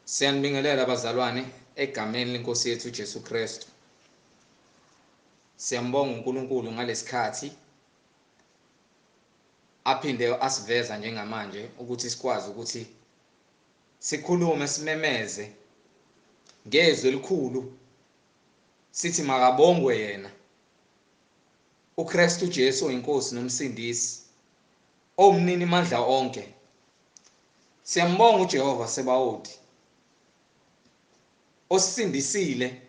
Siyanibingelela bazalwane egameni lenkosi yethu uJesu Kristu. Siyambonga uNkulunkulu ngalesikhathi aphinde asiveza njengamanje ukuthi sikwazi ukuthi sikhulume simemeze ngezwi elikhulu sithi makabongwe yena uKristu Jesu oyinkosi nomsindisi omnini mandla onke. Siyambonga uJehova Sebawothi osindisile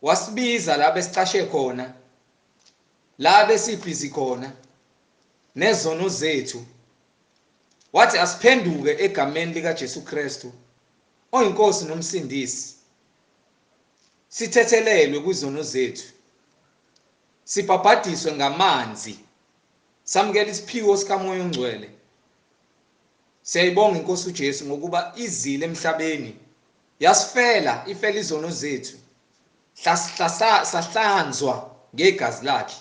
wasibiza la besicashe khona la besibhizi khona nezono zethu wathi asiphenduke egameni lika Jesu Kristu oyinkosi nomsindisi sithethelelwe kwizono zethu sibhabhadiswe ngamanzi samukela isiphiwo sikaMoya oNgcwele. Siyayibonga inkosi uJesu ngokuba izile emhlabeni yasifela ifela izono zethu sahlanzwa ngegazi lakhe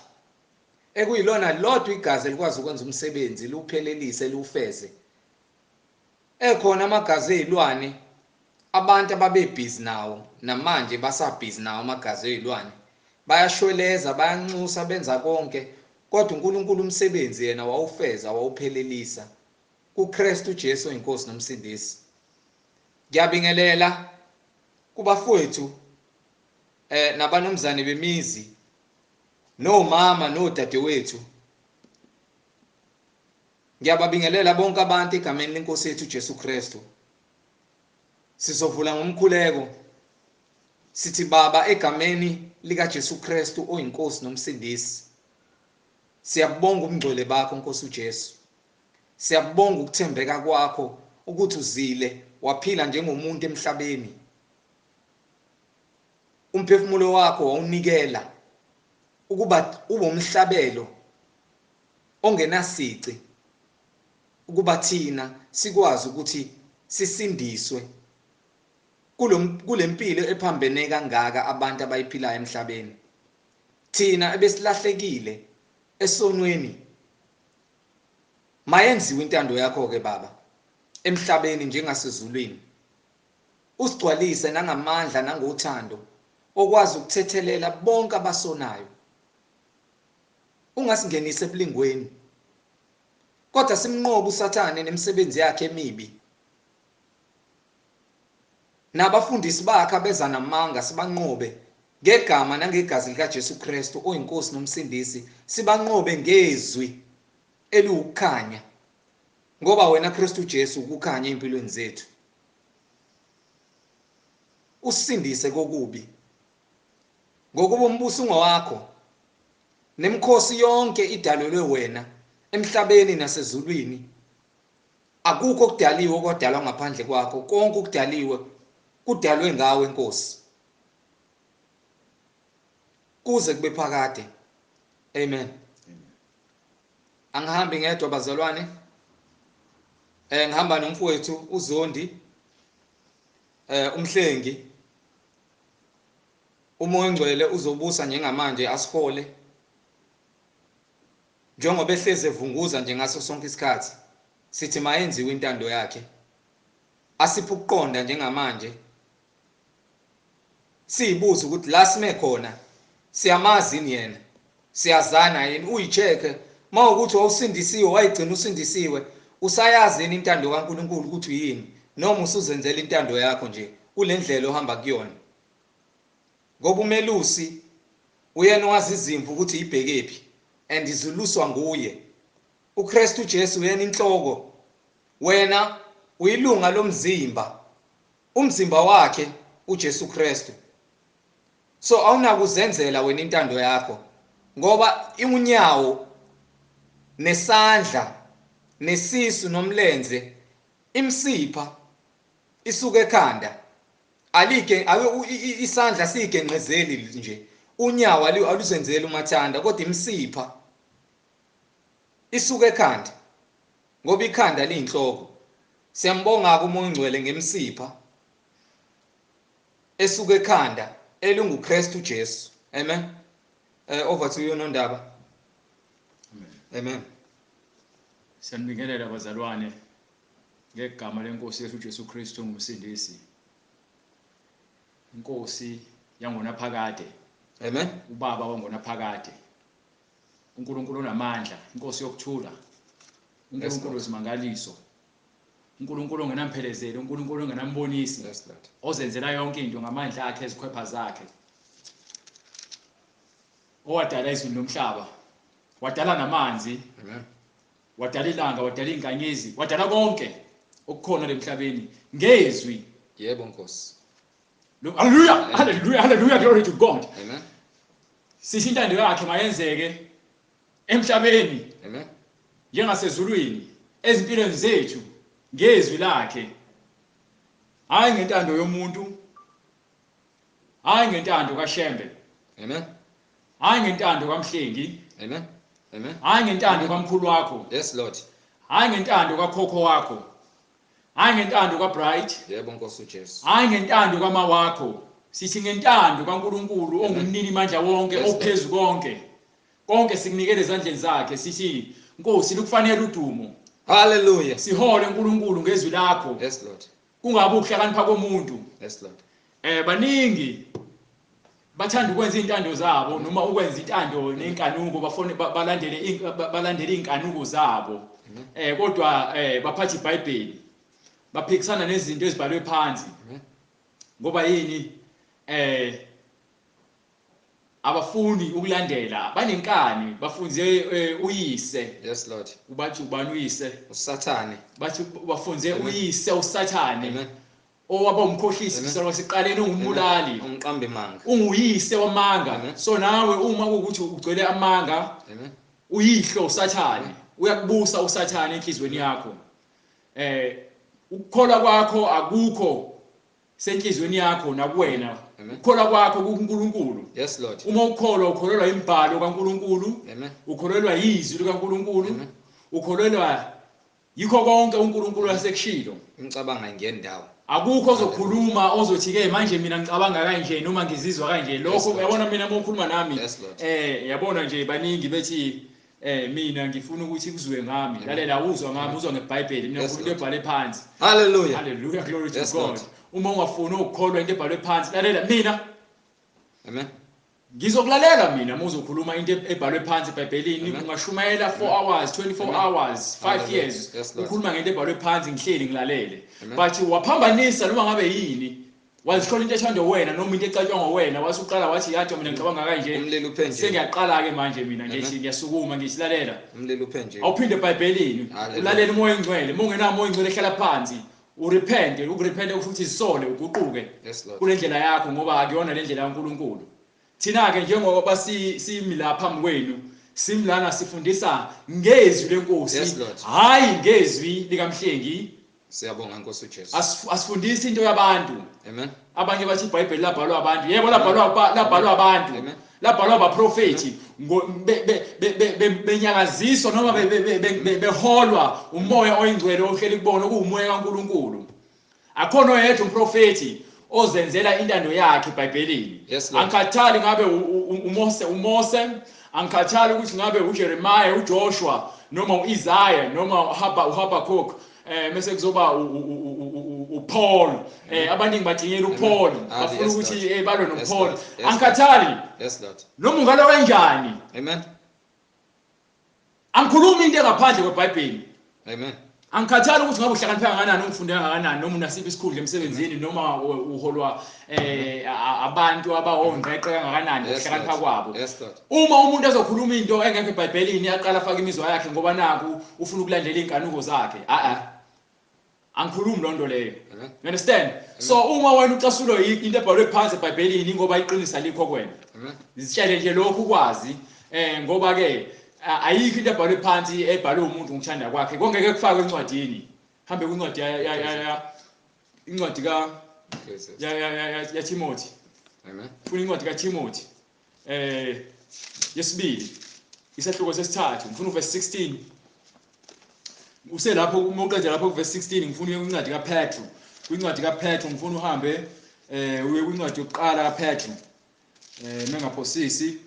ekuyilona lodwa igazi elikwazi ukwenza umsebenzi liwuphelelise liwufeze. Ekhona amagazi ezilwane abantu ababebhizi nawo namanje basabhizi nawo amagazi ezilwane bayashweleza bayanxusa benza konke kodwa uNkulunkulu umsebenzi yena wawufeza wawuphelelisa kuKristu Jesu oyinkosi nomsindisi. Ngiyabingelela kubafowethu nabanumzane bemizi nomama nodadewethu. Ngiyababingelela bonke abantu egameni lenkosi yethu Jesu Kristu. Sizovula ngomkhuleko sithi Baba egameni lika Jesu Kristu oyinkosi nomsindisi. Siyabonga ubungcwele bakho Nkosi uJesu. Siyabonga ukuthembeka kwakho ukuthi uzile waphila njengomuntu emhlabeni. Umphefumulo wakho wawunikela ukuba ube umhlabelo ongenasici ukuba thina sikwazi ukuthi sisindiswe kulempilo ephambene kangaka abantu abayiphilayo emhlabeni. Thina ebesilahlekile esonweni mayenziwe intando yakho ke Baba emhlabeni njengasezulwini. Usigcwalise nangamandla nangothando okwazi ukuthethelela bonke abasonayo. Ungasingenise ebulingweni kodwa simnqobe uSathane nemisebenzi yakhe emibi. Nabafundisi bakhe abeza namanga sibanqobe ngegama nangegazi lika Jesu Kristu oyinkosi nomsindisi. Sibanqobe ngezwi eliwukukhanya ngoba wena Kristu Jesu ukukhanya empilweni zethu. Usindise kokubi ngokuba umbuso ungowakho nemkhosi yonke idalelwe wena emhlabeni nasezulwini. Akukho okudaliwe okwadalwa ngaphandle kwakho, konke okudaliwe kudalwe ngawe Nkosi kuze kube phakade. Amen. Angihambi ngedwa bazalwane, ngihamba nomfowethu uZondi umhlengi. Umoya oNgcwele uzobusa njengamanje asihole njengoba ehleze evunguza nje ngaso sonke isikhathi. Sithi mayenziwe intando yakhe. Asiphe ukuqonda njengamanje. Siyibuza ukuthi la sime khona siyamazi yena, siyazana yini, uyicheke mawukuthi wawusindisiwe wayigcina usindisiwe, usayazi yini intando kaNkulunkulu ukuthi yini noma usuzenzela intando yakho nje kule ndlela ohamba kuyona. Ngoba umelusi uyena owazi izimvu ukuthi ibhekephi and izuluswa nguye. uKristu Jesu uyena inhloko, wena uyilunga lomzimba, umzimba wakhe uJesu Kristu. So awunakuzenzela wena intando yakho ngoba unyawo nesandla nesisu nomlenze imsipha isuka ekhanda alike isandla sigenqezeli nje, unyawo aluzenzeli umathanda kodwa imsipha isuka ekhanda ngoba ikhanda liyinhloko. Siyambonga uMoya oNgcwele ngemsipha esuka ekhanda elunguKristu Jesu. Amen. Over to you Nondaba. Amen. Amen. Siyanibingelela bazalwane ngegama lenkosi yethu uJesu Kristu ngumsindisi. Inkosi yangonaphakade. Amen. Ubaba wangonaphakade. uNkulunkulu onamandla, inkosi yokuthula. uNkulunkulu wezimangaliso. uNkulunkulu ongenamphelezelo, uNkulunkulu ongenambonisi. Yes, Lord. Ozenzela yonke into ngamandla akhe ezikhwepha zakhe. Owadala izulu nomhlaba. Wadala namanzi. Amen. Wadala ilanga, wadala inkanyezi, wadala konke okukhona emhlabeni ngezwi. Yebo Nkosi. Hallelujah, hallelujah, hallelujah, glory to God. Amen. Sithi intando yakhe mayenzeke emhlabeni Amen. njengasezulwini ezimpilweni zethu ngezwi lakhe. Hayi ngentando yomuntu, hayi ngentando kaShembe, Amen. hayi ngentando kaMhlengi, Amen. Amen. hayi ngentando kamkhulu wakho, Yes, Lord. hayi ngentando kakhokho wakho, hayi ngentando kaBright, Yebo Nkosi uJesu. hayi ngentando kama wakho. Sithi ngentando kaNkulunkulu ongumnini mandla wonke, ophezulu konke. Konke sikunikele ezandleni zakhe. Sithi Nkosi lukufanele udumo. Hallelujah. Sihole uNkulunkulu ngezwi lakho. Yes, Lord. Kungabe ukuhlakanipha komuntu. Yes, Lord. Baningi bathanda ukwenza intando zabo noma ukwenza intando nenkanuko balandele inkanuko zabo. Kodwa baphatha iBhayibheli. Baphikisana nezinto ezibhalwe phansi. Ngoba yini abafuni ukulandela, banenkani, bafunze uyise. Yes, Lord. Ubathi ubani uyise? uSathane. Bathi bafunze uyise uSathane. Amen. Owaba umkhohlisi kusukela siqaleni ungumbulali. Umqambi manga. Unguyise wamanga. Amen. So nawe uma ukuthi ugcwele amanga, Amen. uyihlo uSathane. Uyakubusa uSathane enhlizweni yakho. Ukukholwa kwakho akukho senhlizweni yakho nakuwena. Ukukholwa kwakho kuNkulunkulu. Yes, Lord. Uma ukholwa ukholelwa imibhalo kaNkulunkulu. Amen. Ukholelwa izwi likaNkulunkulu. Ukholelwa yikho konke uNkulunkulu asekushilo. Ngicabanga ngendawo. Akukho ozokhuluma ozothi ke manje mina ngicabanga kanje noma ngizizwa kanje. Lokho uyabona mina uma ukhuluma nami. Yabona nje baningi bethi mina ngifuna ukuthi kuzwe ngami. Lalela uzwa ngami, uzwa ngeBhayibheli. Mina ngifuna into ebhale phansi. Hallelujah. Hallelujah, glory to God. Uma ungafuni ukukholwa into ebhalwe phansi, lalela mina. Amen. Ngizokulalela mina uma uzokhuluma into ebhalwe phansi eBhayibhelini. Ungashumayela 4 hours, 24 hours, 5 years. Ukhuluma ngento ebhalwe phansi ngihleli ngilalele. But waphambanisa noma ngabe yini. Wazihlola into ethandwa wena noma into ecatshwa ngowena, wasuqala wathi yathi mina ngicabanga kanje. Umlilo uphenje. Sengiyaqala ke manje mina ngithi ngiyasukuma ngisilalela. Umlilo uphenje. Awuphinde eBhayibhelini. Ulalela umoya engcwele, uma ungenayo umoya engcwele ehlala phansi. Urepente, ukurepente futhi izisole uguquke kule ndlela yakho ngoba akuyona le ndlela kaNkulunkulu. Thina ke njengoba simi la phambi kwenu, simlana sifundisa ngezwi lenkosi, hayi ngezwi likaMhlengi. Siyabonga Nkosi uJesu. Asifundisi into yabantu. Amen. Abanye bathi iBhayibheli labhalwa abantu. Yebo labhalwa abantu. Labhalwa abaprofeti benyakaziswa noma beholwa umoya oyingcwele ohleli kubona okuumoya kaNkulunkulu. Akhona oyedwa umprofeti ozenzela intando yakhe eBhayibhelini. Angikhathali ngabe uMose, angikhathali ukuthi ngabe uJeremiah, uJoshua noma uIsaiah noma uHabakuk. Mase kuzoba uPaul. Abaningi badingela uPaul. Bafuna ukuthi balwe noPaul. Angikhathali. Yes, Lord. Noma ungalo kanjani. Amen. Angikhulumi into engaphandle kweBhayibheli. Amen. Angikhathali ukuthi ngabe uhlakanipha kangakanani ungifundela kangakanani noma unasiphi isikhundla emsebenzini noma uholwa abantu abawongqeqe kangakanani ukuhlakanipha kwabo. Uma umuntu ezokhuluma into engekho eBhayibhelini yaqala afaka imizwa yakhe ngoba naku ufuna ukulandela inkanuko zakhe. Angikhulumi lonto leyo. You understand? So uma wena ucasulwa into ebhalwe phansi eBhayibhelini ngoba iqinisa likho kwena. Zitshele nje lokhu ukwazi ngoba ke ayikho into ebhalwe phansi ebhalwe umuntu ngokuthanda kwakhe. Kongeke kufakwe encwadini. Hambe kwincwadi incwadi ya Timothy. Amen. Funa incwadi kaTimothy. Yesibili. Isahluko sesithathu. Ngifuna uverse 16. Uselapho umoqedela lapho kuverse 16 ngifuna incwadi kaPetru. Kwincwadi kaPetru ngifuna uhambe uye kwincwadi yokuqala kaPetru. Mengaphosisi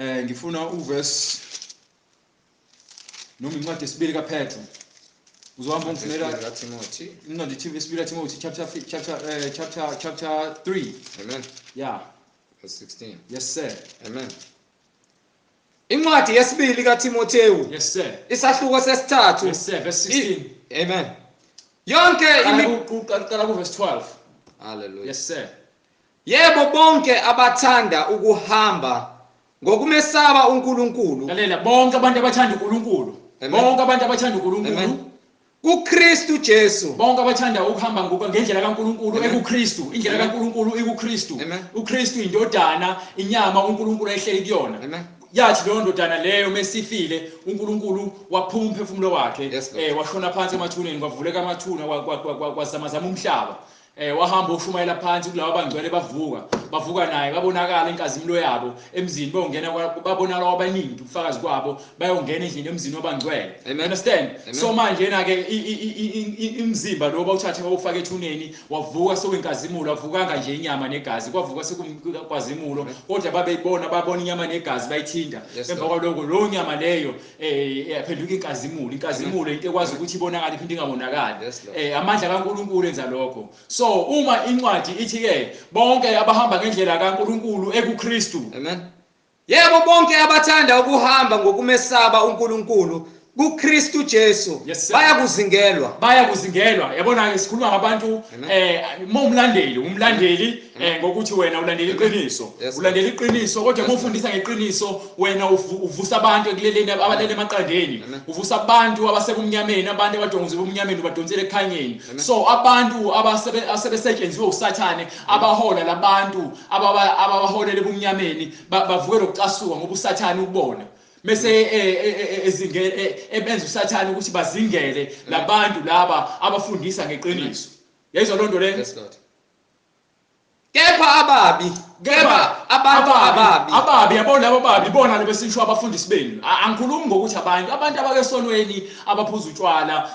ngifuna uverse noma incwadi yesibili kaPetru. Uzwamba ungifundela Timothy. no the Timothy chapter 3. Amen. Yeah. Verse 16. Yes sir. Amen. Incwadi yesibili kaTimotheyu. Yes sir. Isahluko sesithathu. Yes sir. Verse 16. Amen. Yonke Qala ku verse 12. Hallelujah. Yes sir. Yebo bonke abathanda ukuhamba ngokumesaba uNkulunkulu. Lalela bonke abantu abathanda uNkulunkulu. Bonke abantu abathanda uNkulunkulu. KuKristu Jesu. Bonke abathanda ukuhamba ngendlela kaNkulunkulu ekuKristu. Indlela kaNkulunkulu ekuKristu. uKristu indodana inyama uNkulunkulu ayihleli kuyona. Amen. Yathi leyo ndodana leyo mesifile uNkulunkulu waphuma umphefumulo wakhe washona phansi emathuneni kwavuleka amathuna kwazamazama umhlaba. Wahamba ushumayela phansi kulabo abangcwele bavuka naye babonakala inkazimilo yabo emzini bayongena babonakala abaningi ubufakazi kwabo bayongena endlini emzini wabangcwele. Understand? So manje na ke imzimba lo bawuthathe bawufaka ethuneni wavuka sekwenkazimulo avukanga nje inyama negazi kwavuka sekwazimulo kodwa babona inyama negazi bayithinta emva kwaloko lo nyama leyo yaphenduka inkazimulo into ekwazi ukuthi ibonakala iphinde ingabonakali. Amandla kaNkulunkulu enza lokho. So uma incwadi ithi ke bonke abahamba ngendlela kaNkulunkulu ekuKristu. Amen. Yebo bonke abathanda ukuhamba ngokumesaba uNkulunkulu kuKristu Jesu bayakuzingelwa. Yabona ke sikhuluma ngabantu umlandeli ngokuthi wena ulandela iqiniso. Ulandela iqiniso kodwa uma ufundisa ngeqiniso wena uvusa abantu ekuleleni abalele emaqandeni. Uvusa abantu abasebumnyameni abantu abadongozi bomnyameni ubadonsela ekhanyeni. So abantu asebesetshenziswe uSathane abahola labantu ababaholela ebumnyameni bavuke lokucasuka ngoba uSathane ukubona. Mase ebenza uSathane ukuthi bazingele labantu laba abafundisa ngeqiniso. Yayizwa lonto le? Yes Lord. Kepha abantu ababi yabona labo babi bona lebesisho abafundisi benu. Angikhulumi ngokuthi abantu abakesonweni abaphuza utshwala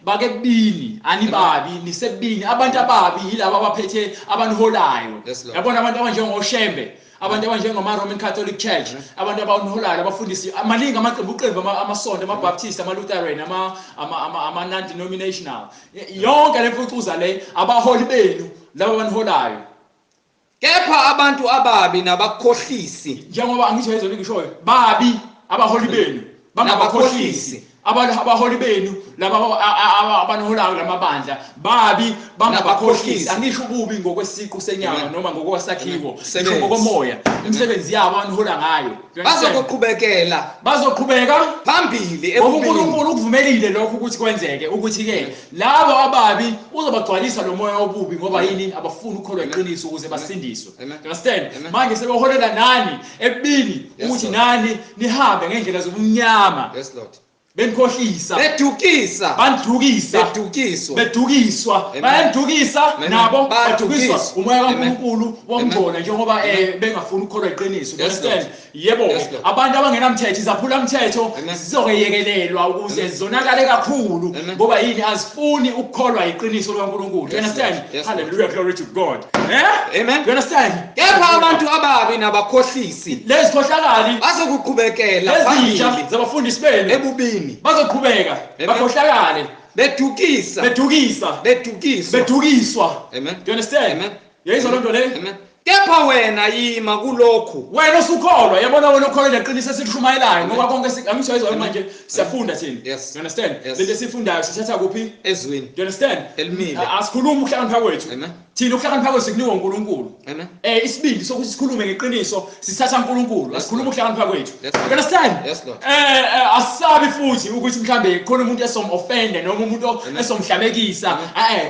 bake kubini anibabi nisebini abantu ababi yilabo abaphethe abanholayo. Yabona abantu abanjengoShembe abantu abanjengoma Roman Catholic Church abantu abanholayo abafundisi amalinga amaqembu amasonto amaBaptist amaLutheran ama non-denominational yonke lemfucuza le abaholi benu labo abanholayo. Kepha abantu ababi nabakhohlisi njengoba angisho izolo ngishoyo babi abaholi benu bangabakhohlisi abaholi benu laba abanholayo lamabandla babi bangabakhohlisi. Angisho ububi ngokwesiqu senyama noma ngokwasakhiwo ngisho ngokomoya imisebenzi yabo abanhola ngayo bazoqhubeka phambili uNkulunkulu ukuvumelile lokho ukuthi kwenzeke ukuthi ke labo ababi uzobagcwalisa lo moya obubi ngoba yini abafuna ukukholwa iqiniso ukuze basindiswe. Understand? Manje sebeholela nani ebini ukuthi nani nihambe ngendlela zobumnyama. Yes Lord. Benkhohlisa bedukiswa bayandukisa nabo badukiswa umoya kaNkulunkulu womgcona njengoba bengafuni ukukholwa iqiniso. Understand? Yebo abantu abangenamthetho izaphula umthetho zizoyekelelwa ukuze zonakale kakhulu ngoba yini azifuni ukukholwa iqiniso likaNkulunkulu. You understand? Hallelujah, glory to God. Amen. You understand? Kepha abantu ababi nabakhohlisi lezi khohlakali bazokuqhubekela phambili zabafundisi benu ebubini bazoqhubeka bakhohlakale bedukiswa. Amen. You understand? Amen. Yayizwa lonto le? Amen. Kepha wena yima kulokhu wena usukholwa yabona wena ukholwa leqiniso esishumayelayo ngoba konke angisho manje siyafunda thina. You understand? Lento esifundayo sithatha kuphi ezweni. You understand? Elimile asikhuluma ukuhlakanipha kwethu. Thina ukuhlakanipha kwethu sikunikwa uNkulunkulu. Isibindi sokuthi sikhulume ngeqiniso sithatha uNkulunkulu asikhuluma ukuhlakanipha kwethu. You understand? Yes Lord. Asabi futhi ukuthi mhlambe khona umuntu esomoffende noma umuntu esomhlabekisa.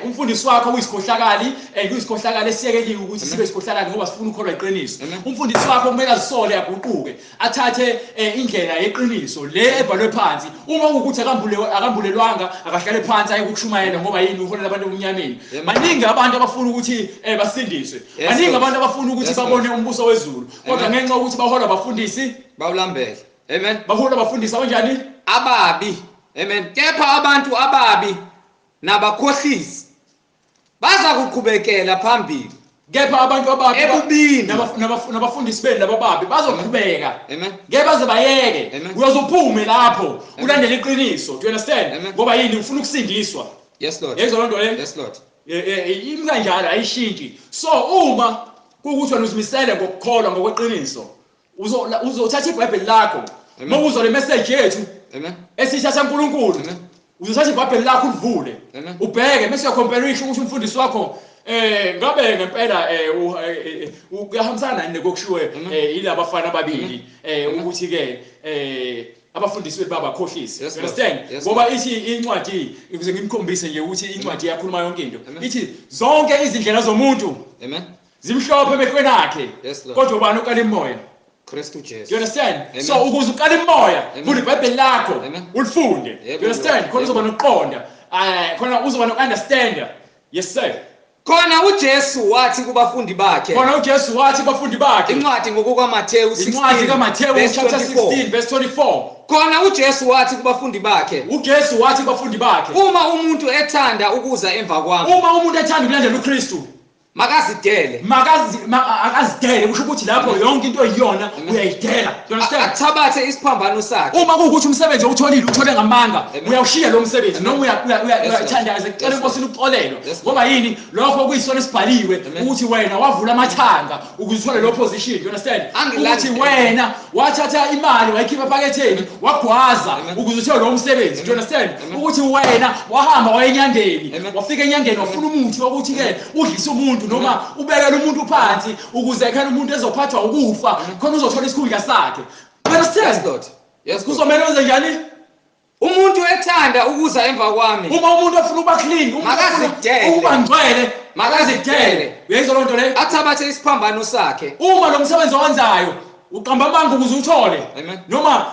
Umfundisi wakho uyisikhohlakali kuyisikhohlakali esiyekeliwe ukuthi sibe isikhohlakali ngoba sifuna ukukholwa iqiniso. Umfundisi wakho kumele azisole aguquke athathe indlela yeqiniso le ebhalwe phansi. Uma ukuthi akambulelwanga akahlale phansi ayekushumayela ngoba yini uholela abantu ebumnyameni. Maningi abantu abafuna ukuthi basindiswe. Maningi abantu abafuna ukuthi babone umbuso wezulu kodwa ngenxa ukuthi bahola abafundisi bawulambele. Amen. Bahola abafundisi abanjani? Ababi. Amen. Kepha abantu ababi nabakhohlisi baza kuqhubekela phambili kepha abantu ababi ebubini nabafundisi benu labababi bazoqhubeka amen ngeke baze bayeke Amen. uyazophume lapho ulandele iqiniso do you understand Amen. ngoba yini ufuna ukusindiswa yes lord yezwa lonto le yes lord yimi kanjalo ayishintshi so uma kuukuthi wena uzimisele ngokukholwa ngokweqiniso uzothatha iBhayibheli lakho Amen. mawuzwa le message yethu amen esisha saNkulunkulu Amen. uzothatha iBhayibheli lakho ulivule Amen. ubheke bese uyacomparisha ukuthi umfundisi wakho ngabe ngempela uyahambisana nani kokushiwe yilabo bafana ababili ukuthi ke abafundisi bethu babakhohlisi Yes, you Lord. understand Yes, ngoba Lord. ithi incwadi ukuze ngimkhombise nje ukuthi incwadi iyakhuluma yonke into ithi zonke izindlela zomuntu amen zimhlophe emehlweni akhe Yes, Lord. kodwa ubani ukala imoya Kristu you Jesu understand Amen. so ukuze ukala imoya Amen. vula iBhayibheli lakho Amen. ulifunde Yebo, you understand Lord. khona uzoba Yebo. nokuqonda khona uzoba nokunderstand yes sir khona uJesu wathi kubafundi bakhe khona uJesu wathi bafundi bakhe incwadi ngokukaMatheyu incwadi kaMatheyu 16 chapter 16 verse 24 khona uJesu wathi kubafundi bakhe uJesu wathi bafundi bakhe uma umuntu ethanda ukuza emva kwami uma umuntu ethanda ukulandela uKristu makazidele akazidele kusho ukuthi lapho yonke into eyiyona uyayidela you understand athabathe isiphambano sakhe uma kuwukuthi umsebenzi owutholile uthole ngamanga Amen. uyawushiya lo msebenzi noma Yes, uyathandaza Lord. kucela inkosini ukuxolelwa Yes, Lord. ngoba yini lokho kuyisona esibhaliwe Amen. ukuthi wena wavula amathanga ukuze uthole lo position you understand Angilandeli. ukuthi wena wathatha imali wayikhipha ephaketheni wagwaza Amen. ukuze uthole lo msebenzi you understand Amen. ukuthi wena wahamba wayenyangeni Amen. wafika enyangeni wafuna umuthi wokuthi ke udlise umuntu noma ubekele umuntu phansi ukuze khona umuntu ezophathwa ukufa khona uzothola isikhundla sakhe you yes understand lord yes lord kuzomela wenze njani umuntu ethanda ukuza emva kwami uma umuntu afuna ukuba clean umuntu Makazidele. afuna ukuba ngcwele Makazidele. makazidele uyayizwa lonto le athabathe isiphambano sakhe uma lo msebenzi owenzayo uqamba amanga ukuze uthole Amen. noma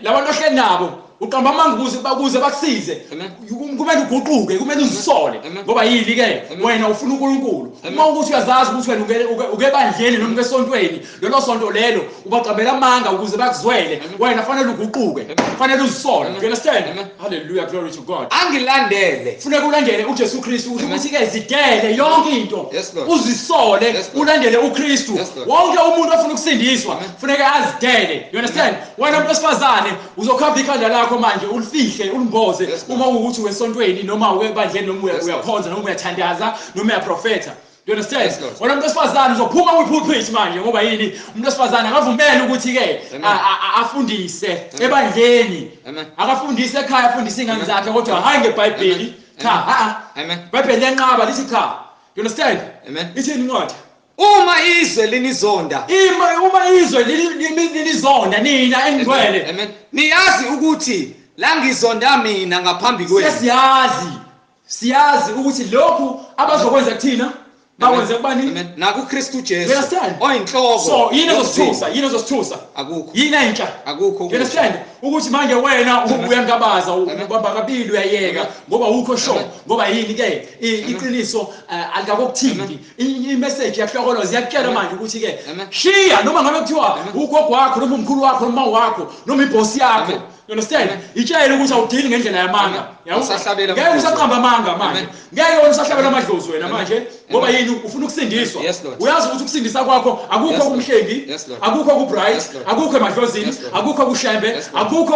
labantu ahleli nabo uqamba amanga ukuze bakusize Amen. kumele uguquke kumele uzisole Amen. ngoba yini ke Amen. wena ufuna uNkulunkulu Amen. uma ukuthi uyazazi ukuthi wena ukebandleni noma ukesontweni lelo sonto lelo ubaqambela amanga ukuze bakuzwele Amen. wena fanele uguquke fanele uzisole Amen. you understand Amen. hallelujah glory to God angilandele funeka ulandele uJesu Kristu Amen. ukuthi ke zidele yonke into Yes, Lord. uzisole Yes, Lord. ulandele uKristu Yes, Lord. wonke umuntu ofuna ukusindiswa Amen. funeka azidele you understand wena umuntu wesifazane uzokhapha ikhanda lakho manje ulifihle ulimboze Yes, Lord. uma ukuthi uwesontweni noma uwebandleni noma Yes, Lord. uyakhonza noma uyathandaza noma uyaprofetha you understand Yes, Lord. wena umuntu wesifazane uzophuma kwi-pulpit manje ngoba yini umuntu wesifazane akavumeli ukuthi ke Amen. afundise ebandleni Amen. akafundise ekhaya afundise ingane Amen. zakhe kodwa hayi ngeBhayibheli Amen. cha Amen. iBhayibheli lenqaba lithi cha you understand Amen. ithini incwadi uma izwe linizonda uma izwe lilizonda nina engcwele amen niyazi ukuthi la ngizonda mina ngaphambi kwenu siyazi ukuthi lokhu abazokwenza kuthina bakwenze kubani amen nakuKristu You Jesu understand? oyinhloko so yini yomzimba. ezosithusa akukho yini entsha akukho you understand ukuthi manje wena Amen. uyangabaza Amen. ubamba kabili uyayeka Amen. ngoba ukho sure Amen. ngoba yini ke iqiniso alikakokuthindi imessage yahlokolo ziyakutshela Amen. manje ukuthi ke Amen. shiya noma ngabe kuthiwa Amen. ugogo wakho noma umkhulu wakho noma wakho noma iboss yakho Amen. you understand Amen. itshela ukuthi awudili ngendlela yamanga Amen. Yabo? Usahlabela ngeke amadlozi. usaqamba amanga manje Amen. ngeke wena usahlabela amadlozi wena Amen. manje ngoba Amen. yini ufuna ukusindiswa Yes, Lord. uyazi ukuthi ukusindisa kwakho akukho Yes, Lord. kumhlengi Yes, Lord. akukho kubright Yes, Lord. akukho emadlozini Yes, Lord. akukho kushembe Yes, Lord. akukho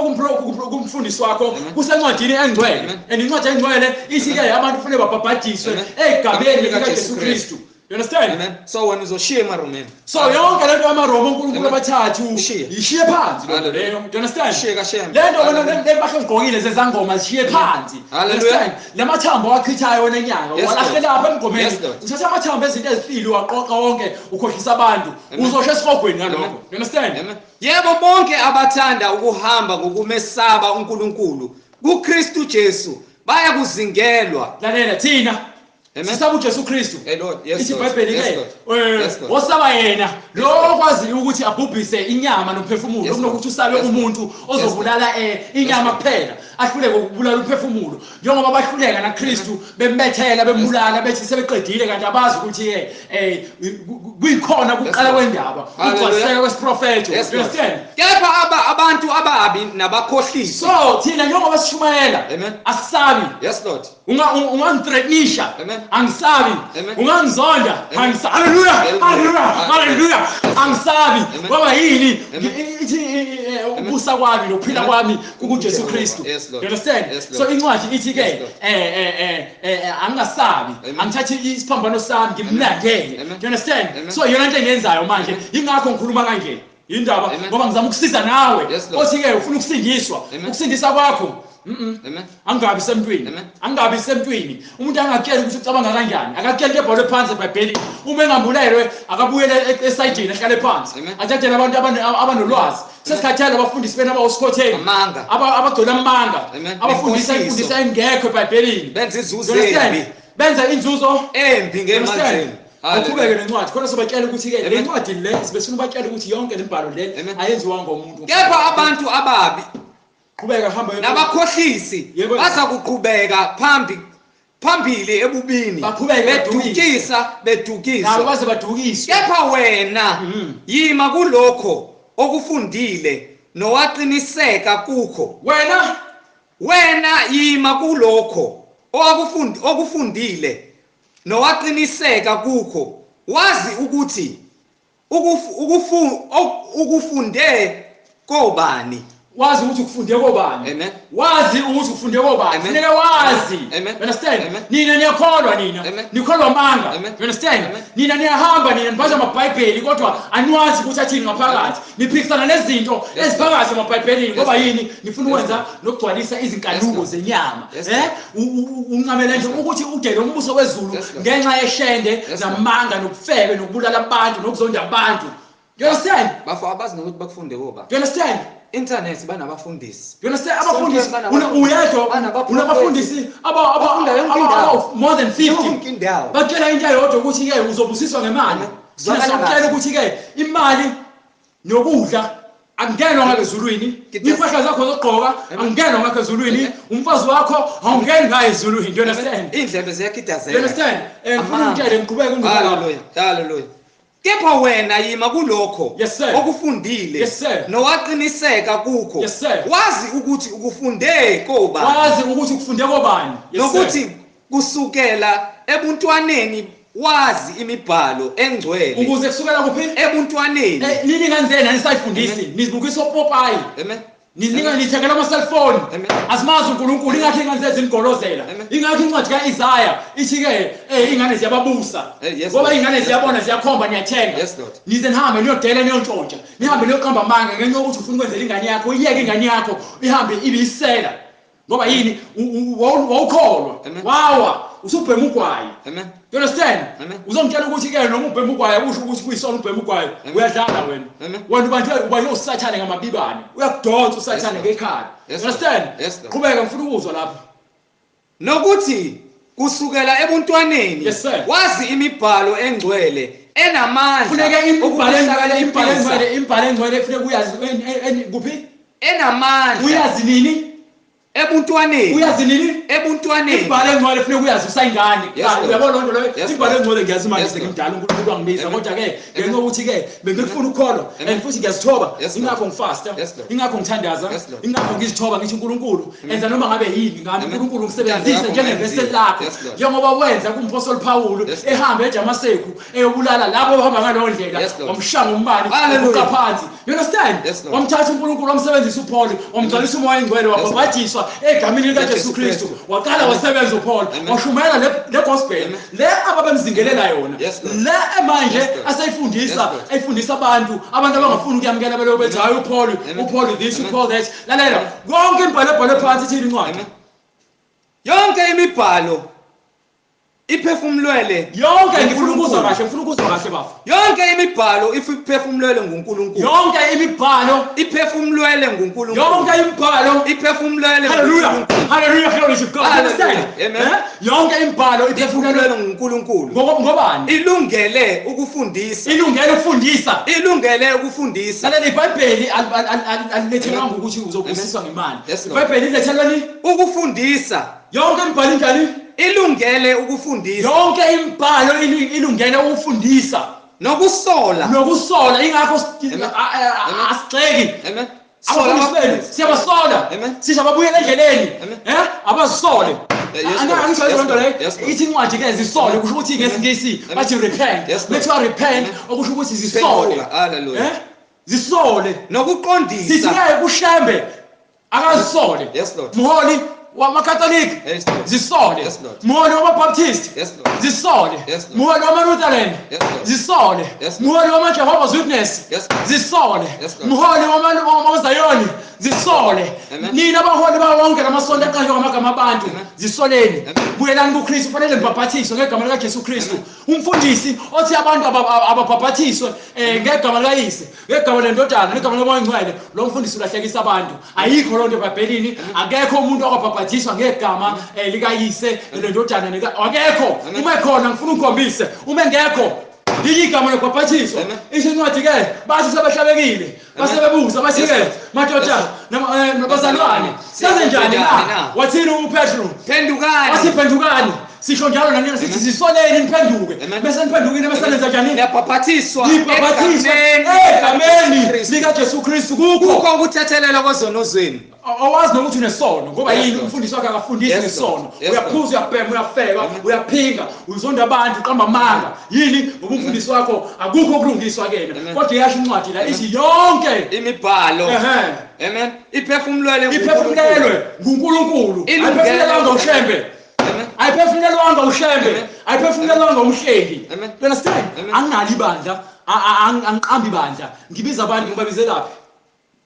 kumfundisi wakho Amen. kusencwadini engcwele Amen. and incwadi engcwele ithi ke abantu kufanele babhabhadiswe Amen. egabeni Egameni likaJesu likaJesu Kristu you understand amen so wena uzoshiya emaromeni so yonke lento yamaRoma uNkulunkulu Amen. abathathu Ishiye. ishiye phansi lento Hallelujah. leyo you understand Ishiye kaShembe. lento wena Hallelujah. lempahla ezigqokile zezangoma zishiye phansi you Hallelujah. understand lamathambo wachithayo wena enyanga Yes, walahle Lord. lapha emgqomeni Yes, Lord. uthatha amathambo ezinto ezifile waqoqa wonke ukhohlisa abantu Amen. uzosho esihogweni ngalokho Amen. you understand Amen. Yebo bonke abathanda ukuhamba ngokumesaba uNkulunkulu kuKristu Jesu bayakuzingelwa. lalela thina Amen. sisaba uJesu Kristu Hey Lord, yes ithi Lord. iBhayibheli Yes, ke Lord. Yes, Lord. osaba yena lo Lord. okwaziyo ukuthi abhubhise inyama nomphefumulo Yes, kunokuthi Lord. usabe Yes, Lord. umuntu ozobulala inyama Lord. kuphela ahluleke ukubulala umphefumulo njengoba bahluleka naKristu bembethela bembulala bethi sebeqedile kanti abazi ukuthi ke kuyikhona kuqala Lord. kwendaba Hallelujah. ugcwaliseka kwesiprofeto Yes, you Lord. understand Kepha abantu ababi nabakhohlisi. so thina njengoba sishumayela Amen. asisabi Yes Lord. ungangithreatenisha Amen. angisabi ungangizonda haleluya angisabi ngoba yini ubusa kwami nokuphila kwami kuJesu Kristu. You understand? So incwadi ithi ke angasabi angithathi isiphambano sami ngimlandele. You understand? So yona into engenzayo manje ingakho ngikhuluma kanje indaba ngoba ngizama ukusiza nawe othi ke ufuna ukusindiswa ukusindisa kwakho angabi semntwini umuntu angakela ukuthi ucabanga kanjani akakela into ebhalwe phansi eBhayibhelini uma engambulelwe akabuyele esayidini ahlale phansi athathe abantu abanolwazi sesikhathele abafundisi bena abawusikhotheni abagcwele amanga abafundisa engekho eBhayibhelini benza inzuzo embi ngemanzini. Uqhubeke nencwadi khona sobatshela ukuthi ke le ncwadi le sibesifuna ubatshela ukuthi yonke lembhalo le ayenziwa ngomuntu. Kepha abantu ababi qhubeka hamba nabakhohlisi baza kuqhubeka phambili ebubini bedukisa nabo baze badukiswe. Kepha wena yima kulokho okufundile nowaqiniseka kukho. Wena yima kulokho okufundile nowaqiniseka kukho, wazi ukuthi ukufunde kobani. Wazi ukuthi ukufunde kobani. Wazi ukuthi ukufunde kobani. Kufanele wazi. You understand? Nina niyakholwa nina. Nikholwa manga. You understand? Nina niyahamba nina nibhaza amaBhayibheli kodwa aniwazi ukuthi athini ngaphakathi. Niphikisana nezinto eziphakathi emaBhayibhelini ngoba yini nifuna ukwenza nokugcwalisa izinkanuko zenyama. Unqamela nje ukuthi udele umbuso wezulu ngenxa yeshende namanga nokufebe nokubulala abantu nokuzonda abantu. You understand? Bafo abazi nokuthi bakufunde kobani. You understand? Internet banabafundisi. You understand? Abafundisi unabafundisi aba more than 50. Bakela into eyodwa ukuthi ke uzobusiswa ngemali. Sizokutshela ukuthi ke imali nokudla angenwa ngaphezulwini. Impahla zakho zokugqoka angenwa ngaphezulwini. Umfazi wakho awungeni ngaye ezulwini. You understand? Indlebe ziyakidazela. You understand? Ngifuna ukutshela ngiqhubeke ngizokala. Hallelujah. Kepha wena yima kulokho okufundile nowaqiniseka kukho. Wazi ukuthi ukufunde kobani. Wazi ukuthi ukufunde kobani. Nokuthi kusukela ebuntwaneni wazi imibhalo engcwele. Ukuze kusukela kuphi? Ebuntwaneni. Nini kanzena nisayifundisi nizibukisa opopayi. Nininga nithekela ama cellphone. Asimazi uNkulunkulu ingakho ingane zezingolozela. Ingakho incwadi kaIsaya ithi ke ingane ziyababusa. Ngoba ingane ziyabona ziyakhomba niyathenga. Nize nihambe niyodela niyontshontsha. Nihambe niyoqamba amanga ngenxa yokuthi ufuna ukwenzela ingane yakho iyeke ingane yakho ihambe ibisela. Ngoba yini wawukholwa wawa usubhema ugwayi. You understand? Uzongitshela ukuthi ke noma ubhema ugwayi usho ukuthi kuyisona ubhema ugwayi uyadlala wena. Wena uba usathane ngamabibane uyakudonsa usathane ngekhaya. You understand? Qhubeka ngifuna ukuzwa lapha. Nokuthi kusukela ebuntwaneni wazi imibhalo engcwele enamandla. Funeka imibhalo engcwele funeka uyazi kuphi? Enamandla. Uyazi nini? Ebuntwaneni. Uyazi nini? Ebuntwaneni. Ibhalo engcwele funeka uyazi usayingane. Uyabona lonto leyo. Ibhalo engcwele ngiyazi manje sekimdala uNkulunkulu wangibiza kodwa ke ngenxa ukuthi ke bengifuna ukukholwa and futhi ngiyazithoba ingakho ngifasta ingakho ngithandaza ingakho ngizithoba ngithi uNkulunkulu enza noma ngabe yini ngami uNkulunkulu ngisebenzise njengevessel lakho njengoba wenza kuMphostoli Pawulu ehamba eDamaseko eyobulala labo abahamba ngalowo ndlela wamshanga umbani uqa phansi. You understand? Wamthatha uNkulunkulu wamsebenzisa uPaul wamgcwalisa umoya engcwele wabhaphathizwa egameni likaJesu Kristu waqala wasebenza uPaul washumela le gospel le ababemzingelela yona le manje ayifundisa abantu abangafuni ukuyamkela belo bethi hayi uPaul this uPaul that lalela konke imibhalo phansi ithi incwadi yonke imibhalo iphefumulele yonke ngifuna ukuzwa kahle bafo yonke imibhalo iphefumulele nguNkulunkulu yonke imibhalo iphefumulele nguNkulunkulu yonke imibhalo iphefumulele haleluya glory to God. Amen. Yonke imibhalo iphefumulele nguNkulunkulu ngobani ilungele ukufundisa lalela iBhayibheli alilethelanga ukuthi uzobusiswa ngemali. iBhayibheli ilethelani ukufundisa yonke imibhalo injani ilungele ukufundisa yonke imibhalo ilungele ukufundisa nokusola ingakho asigxeki. Amen. Siyabasola sisha babuyela endleleni abazisole angisho lento le ithi incwadi ke zisole kusho ukuthi ngesingisi bathi repent lethiwa repent okusho ukuthi zisole zisole nokuqondisa sithi kushembe akazisole mholi wamakatholika zisole mholi wamabaptist zisole mholi wamalutheran zisole mholi wamaJehovah's Witness zisole mholi wamazayoni zisole nina abaholi bawonke lamasonto aqanjwa ngamagama abantu zisoleni buyelani kuKristu fanele nibhabhathiswe ngegama lika Jesu Kristu umfundisi othi abantu ababhabhathiswe ngegama likaYise ngegama leNdodana ngegama loMoya oNgcwele lo mfundisi ulahlekisa abantu ayikho lonto eBhayibhelini akekho umuntu okwabhabhathiswa ngegama likaYise leNdodana akekho uma ekhona ngifuna ukukhombise uma engekho igama lokubhabhathiswa isho incwadi ke bathi sebehlabekile basebebuza bathi ke madoda nabazalwane senze njani na wathini uPetru phendukani wasiphendukani sisho njalo nanina sithi sisoleni niphenduke bese niphendukile bese nenza njani niyabhabhathiswa egameni lika Jesu Kristu kukho ukuthethelela kwezono zenu awazi nokuthi unesono ngoba yini umfundisi wakhe akafundisi ngesono uyaphuza uyabhema uyafeka uyaphinga uzonda abantu uqamba amanga yini ngoba umfundisi wakho akukho ukulungiswa kena kodwa iyasho incwadi la ithi yonke imibhalo amen iphefumulelwe nguNkulunkulu ayiphefumulelwanga ushembe ayiphefumulelwanga ushembe ayiphefumulelwanga umhlengi understand anginalo ibandla angiqambi ibandla ngibiza abantu ngibabizelaphi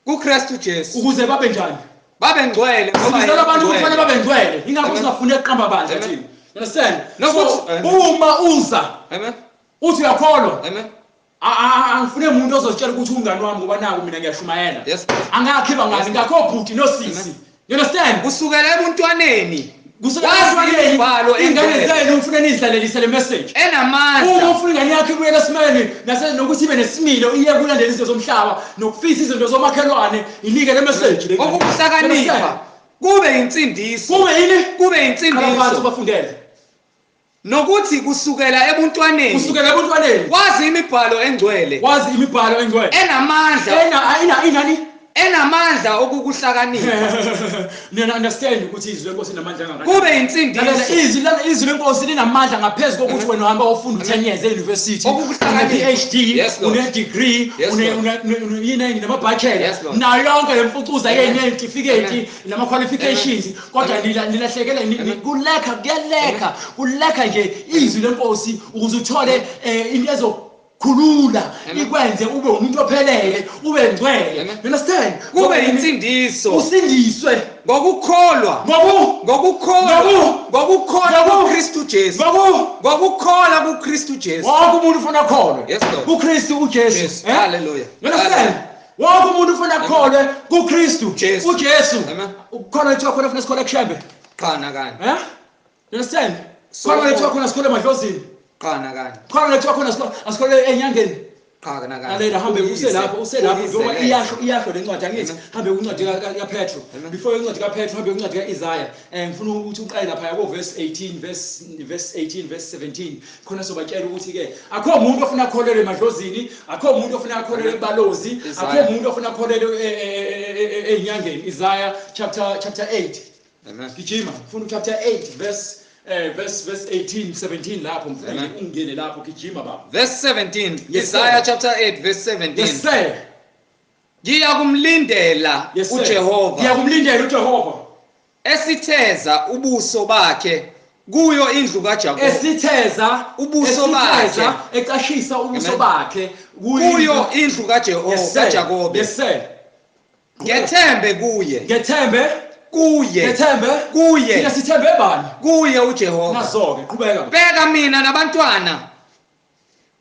kuKristu Jesu ukuze babe njani babe ngcwele ngoba abantu kufanele babe ngcwele ingakho singafuni eqamba bandla thina understand uma uza uthi uyakholwa angifune umuntu ozotshela ukuthi ungani wami ngoba naku mina ngiyashumayela angakhiba ngani ngakho bhuti nosisi you understand kusukela ebuntwaneni kusukela ibhalo ingane zenu ufuna nizidlalelise le message enamandla uma ufuna ingane yakho ibuyele esimeni nokuthi ibe nesimilo iye kulandela izinto zomhlaba nokufisa izinto zomakhelwane inike le message okuhlakanipha kube insindiso kube insindiso bafundele nokuthi kusukela ebuntwaneni wazi imibhalo engcwele enamandla enamandla okukuhlakanipha nina understand ukuthi izwi lenkosi linamandla kangakanani kube insindiso izwi lenkosi linamandla ngaphezulu kokuthi wena uhamba ufunda 10 years e-university une PhD une degree une namabachelor nayo yonke lemfucuza yecertificate nama qualifications kodwa nilahlekelwa kuleka nje izwi lenkosi ukuze uthole into khulula ikwenze ube umuntu ophelele ube ngcwele you understand kube insindiso usindiswe ngokukholwa kuKristu Jesu ngokukholwa kuKristu Jesu wonke umuntu ufuna ukholwe kuKristu uJesu haleluya you understand wonke umuntu ufuna ukholwe kuKristu uJesu ukholwa ethu khona ufuna sikholwe kushembe qana kani you understand khona ethu khona sikholwe emadlozini qana kani khona ethu khona sikholwe enyangeni qana kani alena hambe uselapho ngoba iyasho lencwadi angithi hambe kuncwadi kaPetru before incwadi kaPetru hambe kuncwadi kaIsaiah ngifuna ukuthi uqale lapha yabo verse 17 khona sobatshela ukuthi ke akho umuntu ofuna ukholelwe emadlozini akho umuntu ofuna ukholelwe ebalozi akho umuntu ofuna ukholelwe enyangeni Isaiah chapter 8 amen gijima ngifuna chapter 8 verse 18-17 lapho mfana ungene lapho gijima baba verse 17 Isaiah chapter 8 verse 17 yes sir ngiyakumlindela uJehova esitheza ubuso bakhe kuyo indlu kaJakobe esitheza ubuso bakhe eqashisa ubuso bakhe kuyo indlu kaJakobe yes sir ngethembe kuye thina sithembe bani kuye uJehova nazo-ke qhubeka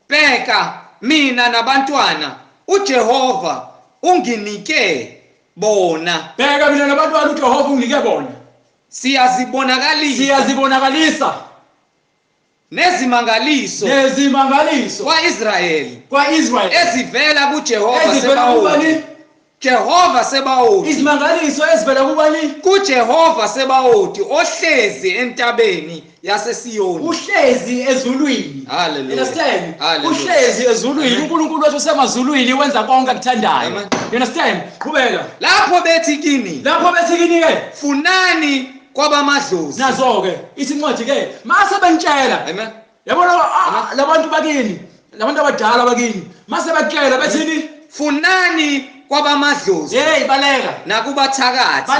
bheka mina nabantwana uJehova unginike bona uJehova unginike bona siyazibonakalisa nezimangaliso kwa-Israyeli ezivela kuJehova Jehova Sebaothi izimangaliso ezivela kubani kuJehova Sebaothi ohlezi entabeni yaseSiyoni uhlezi ezulwini haleluya understand uhlezi ezulwini uNkulunkulu wethu usemazulwini wenza konke akuthandayo you understand qhubeka lapho bethi kini ke funani kwabamadlozi. Nazo ke ithi incwadi ke mase bentshela. Amen. Yabona labantu bakini, labantu abadala bakini, mase bakutshela bethini? Funani kwabamadlozi. Hey baleka. Nakubathakathi.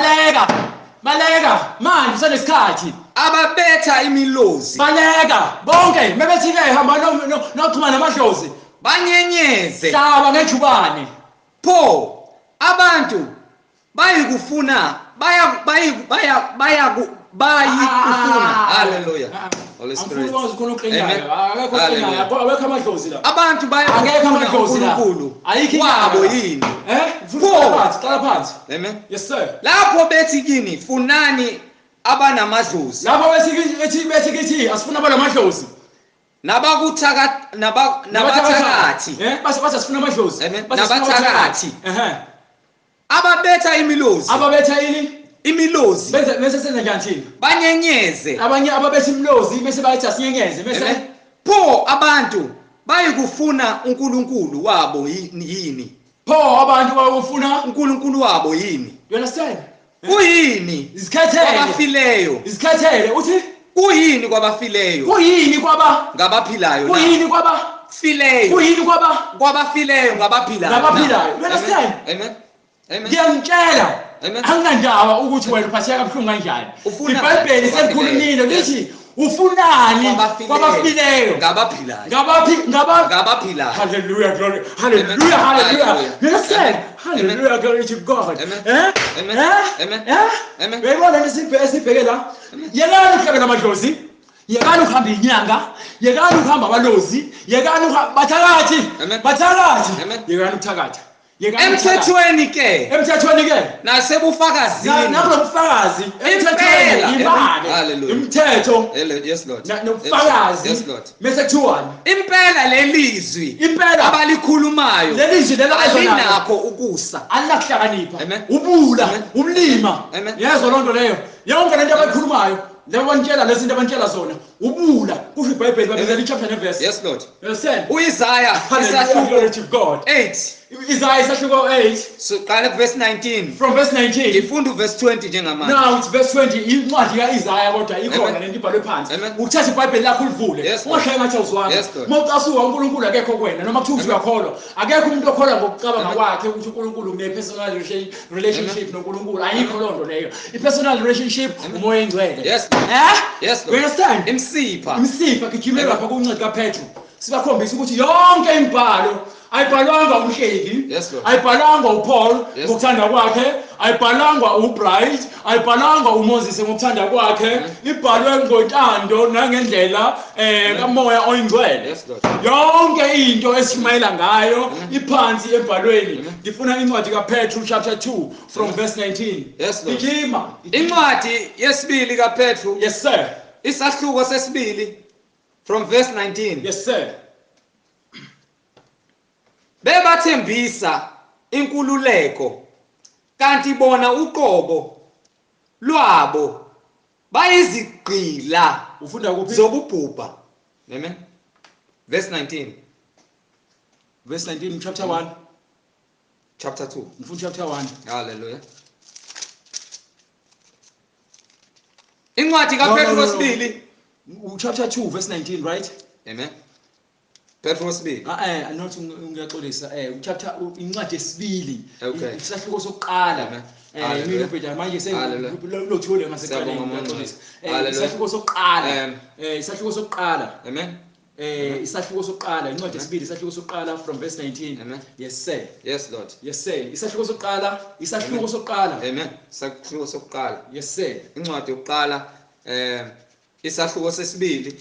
Baleka manje kusenesikhathi. Ababetha imilozi. Baleka bonke mebethi ke hamba nochuma namadlozi. Banyenyeze. Hlaba ngejubane. Pho abantu bayikufuna bayikufuna. Hallelujah. Holy Spirit. Abantu bayakufuna uNkulunkulu wabo yini? Qala phansi. Amen. Yes sir. Lapho bethi kini funani abanamadlozi. Lapho bethi kithi asifuna abanamadlozi. Nabathakathi. Base asifuna amadlozi. Nabathakathi. Ababetha imilozi. Ababetha yini? Imilozi. Bese senza njani thina? Banyenyeze. Abanye ababetha imilozi bese bayithi asiyenyeze bese pho abantu bayikufuna uNkulunkulu wabo yini? Pho abantu bayofuna uNkulunkulu wabo yini? You understand? Kuyini? Kwabafileyo. Izikhethele uthi kuyini kwabafileyo? Kuyini kwaba ngabaphilayo na? Kuyini kwaba fileyo? Kuyini kwaba kwabafileyo ngabaphilayo? Ngabaphilayo. You understand? Amen. Amen. Ngiyamtshela anginandaba ukuthi wena uphatheka kabuhlungu kanjani. iBhayibheli selikhulumile lithi ufunani kwabafileyo ngabaphilayo. Ngabaphilayo. Hallelujah, glory. Hallelujah, hallelujah. You understand? Hallelujah, glory to God. Amen. Amen. Amen. Beyibona lesibheke la. Yekani ukuhlabela amadlozi. Yekani ukuhamba inyanga. Yekani ukuhamba abalozi. Yekani bathakathi. Bathakathi. Yekani ukuthakatha. Emthethweni ke nasebufakazini nakulobufakazi emthethweni imali imithetho yes Lord nobufakazi yes Lord mase kuthiwani impela lelizwi abalikhulumayo lelizwi alinakho ukusa alinakuhlakanipha ubula umlima yezwa lonto leyo yonke lento abayikhulumayo Lebanjela lezinto abantshela zona ubula kusho iBhayibheli babizela ichapter neverse. Yes Lord. Understand? uIsaiah glory to God. 8. Isaiah isahluko 8. So qala verse 19. From verse 19. Ngifunda verse 20 njengamanje. Now it's verse 20 incwadi kaIsaiah kodwa ikhona lento ibhalwe phansi. Ukuthatha iBhayibheli lakho ulivule. Ungahlala ngathi awuzwanga. Mawucasuka uNkulunkulu akekho kuwena noma kuthiwa uyakholwa. Akekho umuntu okholwa ngokucabanga kwakhe ukuthi uNkulunkulu une personal relationship noNkulunkulu. Ayikho lonto leyo. I-personal relationship umoya engcwele. Yes. Yes Lord. You understand? Imsipha gijimela lapha kuncwadi kaPetru. Sibakhombisa ukuthi yonke imibhalo ayibhalwanga umhleki, ayibhalwanga uPaul ngokuthanda kwakhe, ayibhalwanga uBright, ayibhalwanga uMoses ngokuthanda kwakhe, ibhalwe ngontando nangendlela kaMoya oyingcwele. Yonke into esimayela ngayo iphansi ebhalweni. Ngifuna incwadi kaPetru chapter 2 from verse 19. Yes Lord. Gijima. Incwadi yesibili kaPetru. Yes sir. Isahluko sesibili from verse 19. Yes sir. Bebathembisa inkululeko kanti bona uqobo lwabo bayizigqila ufunda kuphi zobubhubha. Amen. Verse 19. Verse 19 chapter 1. Chapter 2. Mfunda chapter 1. Hallelujah. Incwadi kaPetru wesibili chapter 2 verse 19, right? Amen. Petru wesibili. Not ngiyaxolisa chapter incwadi yesibili. Okay. Isahluko sokuqala. Mina mfethu manje sengilothule ngaseqaleni ngiyaxolisa. Isahluko sokuqala. Isahluko sokuqala. Amen. Isahluko sokuqala incwadi yesibili isahluko sokuqala from verse 19. Amen. Yes sir. Yes Lord. Yes sir. Isahluko sokuqala. Amen. Isahluko sokuqala. Yes sir. Incwadi yokuqala isahluko sesibili.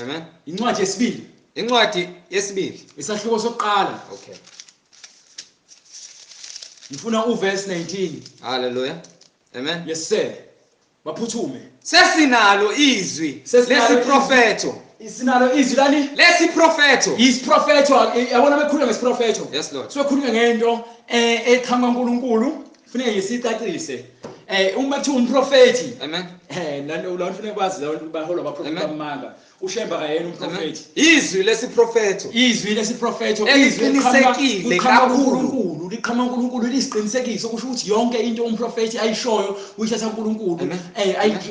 Amen. Incwadi yesibili. Incwadi yesibili isahluko sokuqala. Okay. Ngifuna uverse 19. Hallelujah. Amen. Yes sir. Baphuthume. Sesinalo izwi lesiprofeto. Isinalo izwi lani? Lesiprofeto. Isiprofeto yabona bekhuluma ngesiprofeto. Yes Lord. So bekhuluma ngento ekhanga uNkulunkulu. Kufanele ngisicacise. Uma kuthi umprofeti. Amen. la ufuna kwazi la bahola abaprofeti bamanga uShemba kayena umprofeti izwi lesiprofeto eliqinisekile kakhulu liqhama uNkulunkulu lisiqinisekiso kusho ukuthi yonke into umprofeti ayishoyo uyithatha uNkulunkulu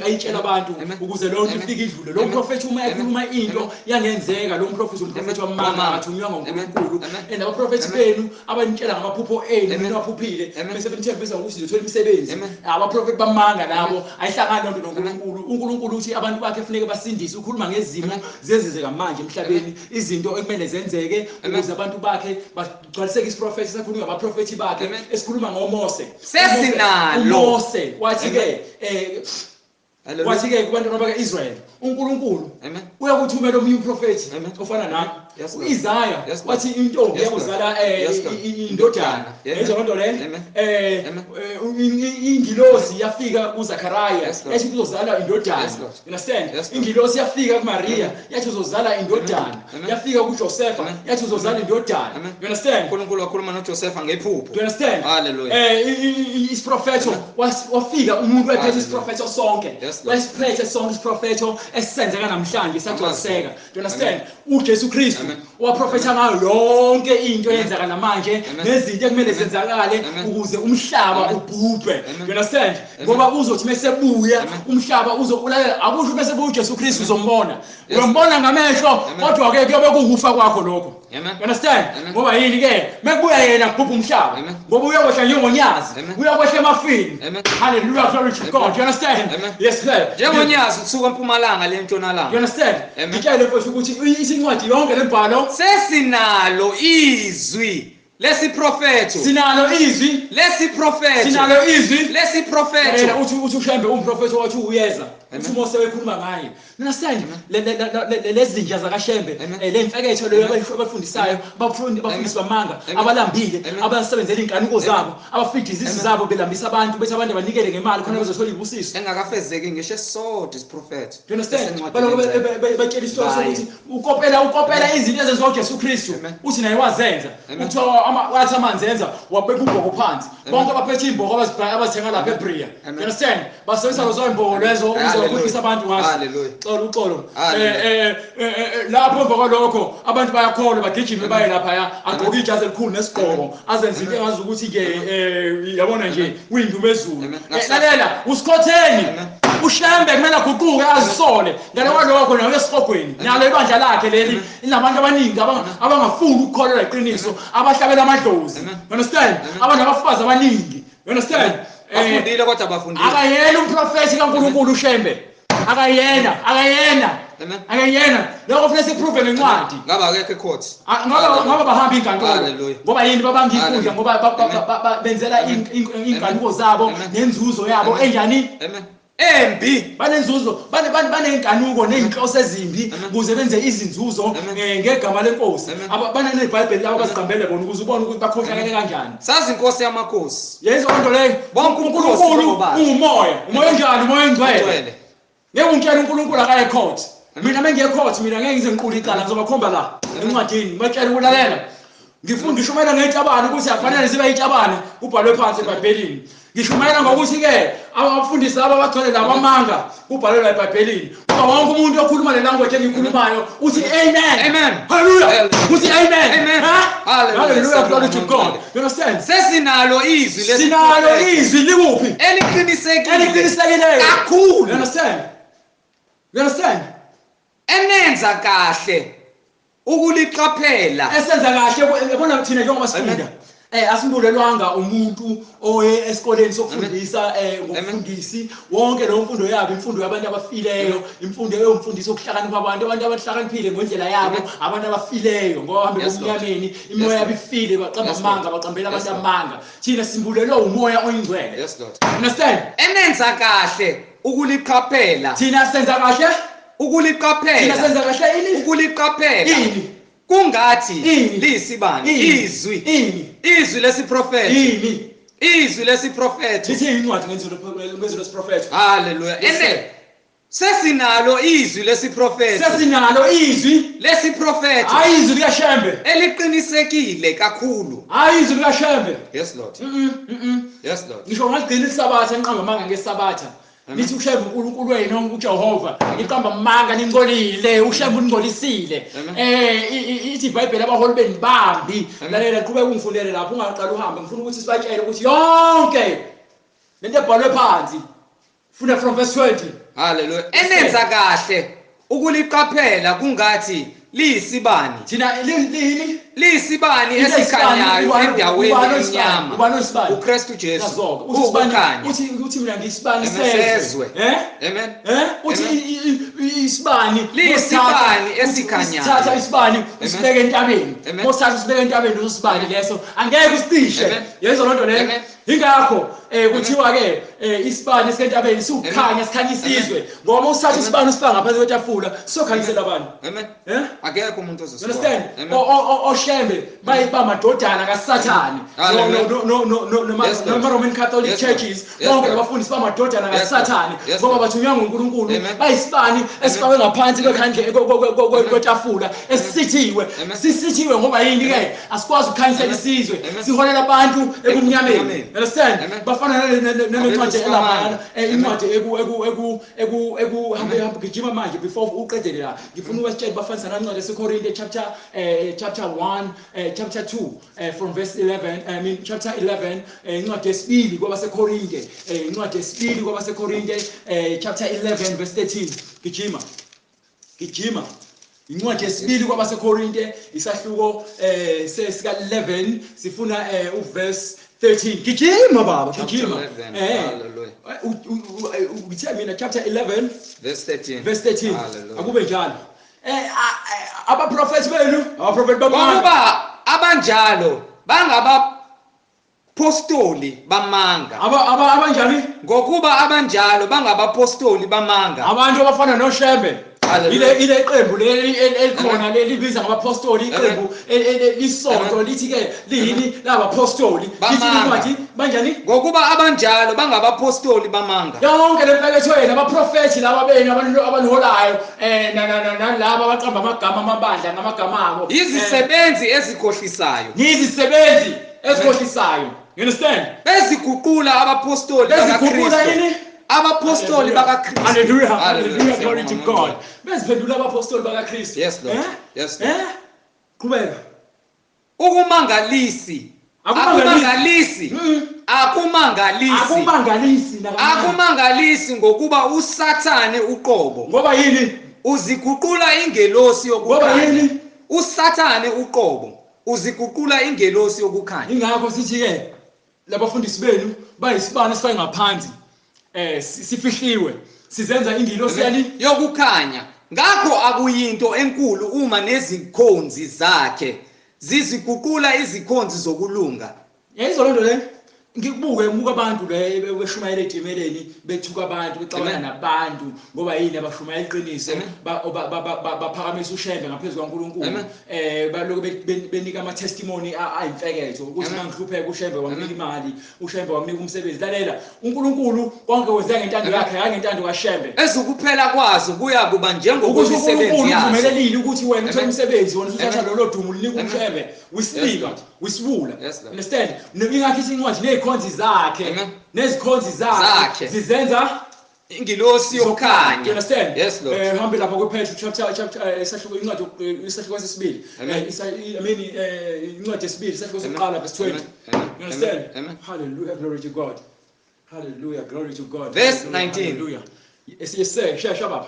ayitshela abantu ukuze lonke ifike idlule lo mprofeti uma ekhuluma into yangenzeka lo mprofeti umprofeti wamanga athunywa ngoNkulunkulu and abaprofeti benu abanitshela ngamaphupho enu mina waphuphile bese benithembisa ukuthi nithola imisebenzi abaprofeti bamanga nabo ayihlangana lonto noNkulunkulu uNkulunkulu uthi abantu bakhe kufanele basindise ukhuluma ngezimo zenzeka manje emhlabeni izinto ekumele zenzeke ukuze abantu bakhe bagcwaliseke isiprofeti sakhuluma ngabaprofeti bakhe esikhuluma ngoMose sesinalo uMose wathi ke kubantu bakaIsrael uNkulunkulu uyakuthumela omunye umprofeti ofana nami uIsaya wathi intombi yakuzala indodana yezwa lento le ingilosi yafika kuZakaraya ethi uzozala indodana understand ingilosi yafika kuMaria yathi uzozala indodana yafika kuJosepha yathi uzozala indodana understand uNkulunkulu wakhuluma noJosepha ngephupho understand hallelujah isiprofeto wafika umuntu ephethe isiprofeto sonke wasiphethe sonke isiprofeto esenzeka namhlanje sathoseka understand uJesu Kristu waprofetha ngayo yonke into eyenzeka namanje nezinto ekumele zenzakale ukuze umhlaba ubhubhe understand ngoba uzothi mesebuya umhlaba uzokulalela akusho bese uJesu Kristu uzombona uyombona ngamehlo kodwa ke kuyobe kukufa kwakho lokho understand ngoba yini ke mekubuya yena kubhubha umhlaba ngoba uyokwehla njengonyazi uyokwehla emafini hallelujah glory to God you understand yes sir njengonyazi usuka empumalanga lentshonalanga you understand ngitshela mfowethu ukuthi isincwadi yonke lembhalo sesinalo izwi lesiprofeto sinalo izwi lesiprofeto yena uthi uShembe umprofeti wathi uyeza uthi uMose wekhuluma ngaye understand lezinja zakaShembe lemfeketho leyo abayifundisayo bafundisa bamanga abalambile abasebenzela inkanuko zabo abafidiza izizwe zabo belambisa abantu bethi abantu abanikele ngemali khona bezothola ibusiso engakafezeki ngisho esodwa isiprofeto understand baloko betshela isitolo sokuthi ukopela izinto ezenziwa uJesu Kristu uthi naye wazenza uthi wathi amanzi enza wabeka umboko phansi bonke abaphethe imboko abazithenga lapha eBria understand basebenzisa lozo imboko lezo ukufundisa abantu ngazo hallelujah uxolo lapho emva kwalokho abantu bayakholwa bagijime baye lapha agqoka ijazi elikhulu nesigqoko azenza into engazi ukuthi ke yabona nje uyindumezulu lalela usikhotheni uShembe kumele aguquke azisole ngale kwalokho nawe esigogweni nalo ibandla lakhe leli inabantu abaningi abangafuni ukukholwa iqiniso abahlabela amadlozi understand abantu abafazi abaningi understand bafundile kodwa bafundile akayena umprofeti kaNkulunkulu uShembe akayena lokho kufanele siprove ngencwadi ngaba akekho ecourt ngoba bahamba inkantolo ngoba yini babanga inkundla ngoba benzela inkanuko zabo nenzuzo yabo enjani embi banenzuzo banenkanuko nezinhloso ezimbi ukuze benze izinzuzo ngegama lenkosi banenebhayibheli labo bazigambele bona ukuze ubone ukuthi bakhohlakele kanjani sazi inkosi yamakhosi yenza into leyo bonke uNkulunkulu umoya onjani umoya engcwele ngeke ungitshele uNkulunkulu akaye court mina mengiye court mina ngeke ngize ngiqule icala ngizobakhomba la encwadini batshela ukulalela ngifundishumayela ngezitabane ukuthi afanele zibe izitabane kubhalwe phansi eBhayibhelini ngishumayela ngokuthi ke abafundisi laba abathole labamanga kubhalwe la eBhayibhelini kuba wonke umuntu okhuluma le language engiyikhulumayo uthi amen hallelujah uthi amen hallelujah glory to God you understand sesinalo izwi likuphi eliqinisekileyo kakhulu you understand enenza kahle ukuliqaphela esenza kahle yabona thina njengoba sifunda asimbulelwanga umuntu oye esikoleni sokufundisa ngofundisi wonke lo mfundo yabo imfundo yabantu abafileyo imfundo eyomfundisi okuhlakanipha abantu abahlakaniphile ngendlela yabo abantu abafileyo ngoba bahambe emnyameni imoya yabifile baqamba amanga baqambela abantu amanga thina simbulelwe umoya oyingcwele yes Lord understand enenza kahle ukuliqaphela thina senza kahle ukuliqaphela thina senza kahle ini ukuliqaphela ini kungathi lisibani izwi lesiprofeto izwi lesiprofeto lithi incwadi ngezwi lesiprofeto hallelujah ende sesinalo izwi lesiprofeto hayi izwi likaShembe eliqinisekile kakhulu hayi izwi likaShembe yes Lord yes Lord ngisho ngaligcina isabatha enqamba manga ngesabatha nithi ushembe uNkulunkulu wenu uJehova iqamba amanga ningcolile ushembe uningcolisile ithi iBhayibheli abaholi benibambi lalela qhubeka ungifundele lapho ungaqala uhambe ngifuna ukuthi sibatshele ukuthi yonke lento ebhalwe phansi funa from verse 20 haleluya enenza kahle ukuliqaphela kungathi liyisibani thina lini liyisibani esikhanyayo endaweni emnyama uKristu Jesu ukukhanya uthi mina ngisibani sezwe amen uthi isibani liyisibani esikhanyayo thatha isibani usibeke entabeni mosathatha usibeke entabeni usibani leso angeke usicishe yezo lonto leyo ingakho kuthiwa ke isibani sentabeni sukukhanya sikhanyisa isizwe ngoba usathatha isibani usifaka ngaphansi kwetafula sokhanyisela abantu amen akekho umuntu ozosibona understand oshembe bayiba amadodana kaSathane noma Roman Catholic churches bonke abafundisi bamadodana kaSathane ngoba bathunywa nguNkulunkulu bayisibani esifakwe ngaphansi kwetafula esisithiwe ngoba yini ke asikwazi ukukhanyisela isizwe siholela abantu ebumnyameni understand bafana nencwadi elabana incwadi hambe gijima manje before uqedele la ngifuna ukusitshela bafanisa nancwadi eseKorinte chapter 1 chapter 2 from verse 11 chapter 11 incwadi yesibili kwabaseKorinte incwadi yesibili kwabaseKorinte chapter 11 verse 13 gijima incwadi yesibili kwabaseKorinte isahluko sesika 11 sifuna uverse 13 gijima baba gijima uthi mina chapter 11 verse 13 akube njalo abaprofeti benu abaprofeti ngokuba abanjalo bangabapostoli bamanga abanjani ngokuba abanjalo bangabapostoli bamanga abantu abafana noShembe ile qembu elikhona lelibiza ngabapostoli iqembu lisonto lithi ke lini labapostoli lithi incwadi banjani ngokuba abanjalo bangabapostoli bamanga yonke lemfekethweni abaprofeti laba benu abantu abaniholayo nalabo abaqamba amagama amabandla ngamagama abo izisebenzi ezikhohlisayo you understand beziguqula abapostoli bakaKristu abapostoli bakaKristu hallelujah glory to God beziphendula abapostoli bakaKristu yes lord yes lord qhubeka akumangalisi ngokuba uSathane uqobo ngoba yini uziguqula ingelosi yokukhanya uSathane uqobo uziguqula ingelosi yokukhanya ingakho sithi ke labafundisi benu bayisibani sifake ngaphansi sifihliwe sizenza ingilosi yani yokukhanya ngakho akuyinto enkulu uma nezikhonzi zakhe ziziguqula izikhonzi zokulunga yayizolondo le ngikubuka abantu le beshumayela etimeleni bethuka abantu bexabana nabantu ngoba yini abashumayela iqiniso baphakamisa uShembe ngaphezulu kaNkulunkulu baloku benika ama testimony ayimfeketho ukuthi mangihlupheka uShembe wanginika imali uShembe wanginika umsebenzi lalela uNkulunkulu konke wenza ngentando yakhe ngentando kaShembe ezukuphela kwazo kuya kuba njengokuthi isebenzi yakhe uvumelelile ukuthi wena uthola umsebenzi wona uthatha lolo dumo linika uShembe wisibula understand ngingakho isincwadi nezikhonzi zakhe nezikhonzi zakhe zizenza ingilosi yokukhanya understand yes lord hambe lapha kuPetru chapter isahluko incwadi isahluko sesibili incwadi yesibili isahluko sokuqala verse 20 understand hallelujah glory to God hallelujah glory to God verse 19 hallelujah yes sir share baba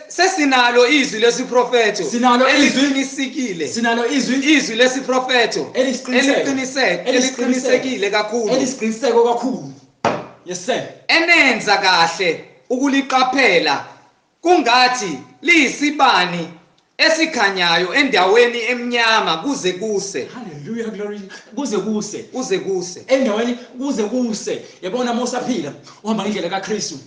sesinalo izwi lesiprofeto sinalo izwi lesiprofeto eliqinisekile kakhulu yes sir enenza kahle ukuliqaphela kungathi liyisibani esikhanyayo endaweni emnyama kuze kuse hallelujah glory kuze kuse endaweni kuze kuse yabona mosaphila uhamba ngendlela kaKristu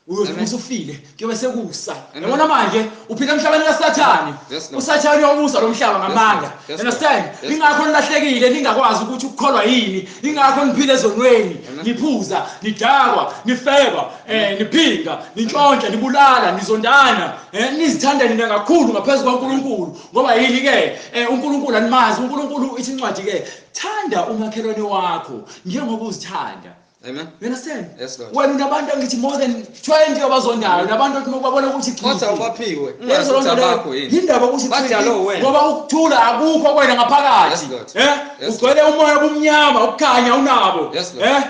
usufile kuyobe sekusa yabona manje uphila emhlabeni kaSathane uSathane uyobusa lo mhlaba ngamanga understand ingakho nilahlekile ningakwazi ukuthi ukukholwa yini ingakho niphile ezonweni niphuza nidakwa nifeba niphinga nintshontsha nibulala nizondana nizithanda nina kakhulu ngaphezulu kaNkulunkulu ngoba yini ke uNkulunkulu animazi uNkulunkulu ithi incwadi ke thanda umakhelwane wakho njengoba uzithanda Amen. You understand? Yes, Lord. Wena unabantu angithi more than 20 abazondayo nabantu othi babona ukuthi Kodwa ubaphiwe. Lezo Ungathi lonto abakho yini. indaba ukuthi Bajalo wena. ngoba ukuthula akukho kwena ngaphakathi. Yes, Lord. Yes, Ugcwele umoya obumnyama ukukhanya unabo. Yes, Lord.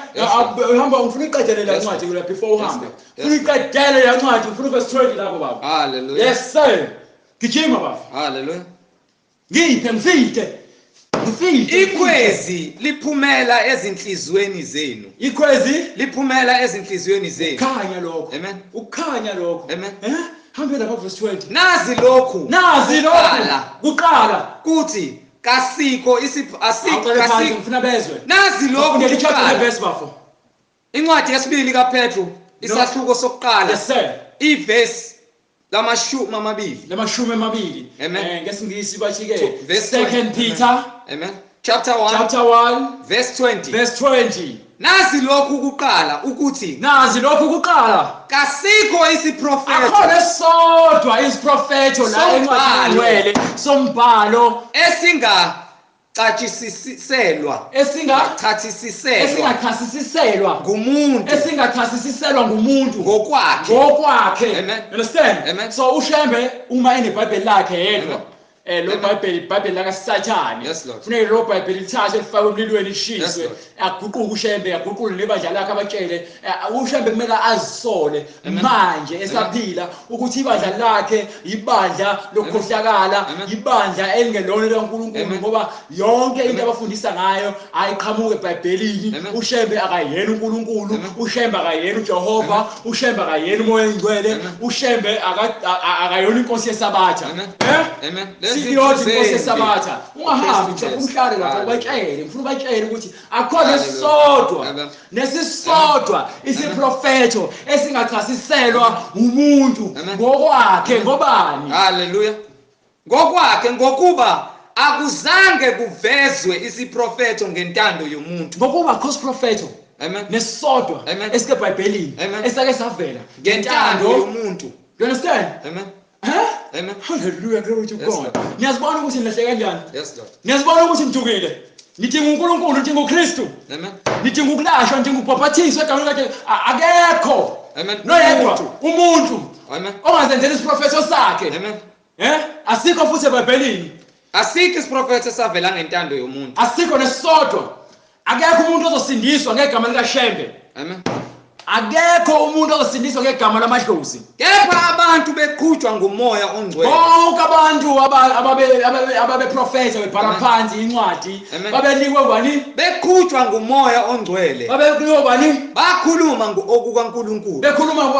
Uhamba ufuna iqedele la ncwadi kula before uhambe. Ufuna iqedele la ncwadi ufuna verse 20 lapho baba. Hallelujah. Yes sir. Gijima baba. Hallelujah. Ngiphe ngifike. Ikhwezi liphumela ezinhlizweni zenu. Ikhwezi liphumela ezinhlizweni zenu. Khanya lokho. Amen. Ukukhanya lokho. Amen. Hambe lapha verse 20. Nazi lokhu. Kuqala. Kuthi kasikho kasikho. Ngifuna bezwe. Nazi lokhu ngelichapter verse bafo. Incwadi yesibili kaPetru isahluko sokuqala. Yes sir. Iverse lamashumi amabili. Amen. Ngesingisi bachike. 2 Peter. Amen. Chapter 1 verse 20. Verse 20. Nazi lokhu kuqala ukuthi kasikho isiprofeto. Akhona sodwa isiprofeto la encwadini sombhalo esingachasisiselwa ngumuntu ngokwakhe. Amen. Understand? Amen. So uShembe uma eneBhayibheli lakhe yedwa lo Bible laka Sathane kufanele lo Bible lithathe lifakwe emlilweni lishiswe aguquke uShembe aguqule nebandla lakhe abatshele uShembe kumele azisole manje esaphila ukuthi ibandla lakhe ibandla lokukhohlakala ibandla elingelona likaNkulunkulu ngoba yonke into abafundisa ngayo ayiqhamuke eBhayibhelini. uShembe akayena uNkulunkulu, uShembe akayena uJehova, uShembe akayena uMoya Oyingcwele, uShembe akayona inkosi yeSabatha. Amen. Inkosi yeSabatha ungahambi nje umhlale lapho ubatshele ngifuna ubatshele ukuthi akhona sodwa nesisodwa isiprofeto esingachasiselwa umuntu ngokwakhe ngobani. Hallelujah. Ngokwakhe ngokuba akuzange kuvezwe isiprofeto ngentando yomuntu. Ngokuba khosi profeto nesodwa esikeBhayibhelini esake savela ngentando yomuntu. You understand? Amen. Amen. Hallelujah, glory to God. Niyazibona ukuthi nilahle kanjani? Yes Lord. Niyazibona ukuthi nidukile. Nidinga uNkulunkulu, nidinga uKristu. Amen. Nidinga ukulashwa, nidinga ukubhaphathizwa egameni lakhe. Akekho. Amen. Noyedwa umuntu. Amen. Ongazenzela isiprofeto sakhe. Amen. Asikho futhi eBhayibhelini. Asikho isiprofeto savela ngentando yomuntu. Asikho nesodwa. Akekho umuntu ozosindiswa ngegama likaShembe. Amen. Akekho umuntu ozosindiswa ngegama lamadlozi. Kepha abantu beqhutshwa ngumoya ongcwele. Bonke abantu ababeprofeta bebhala phansi incwadi babenikwe ngani? Beqhutshwa ngumoya ongcwele. Babenikwe ngani? Bakhuluma okukaNkulunkulu. Bekhuluma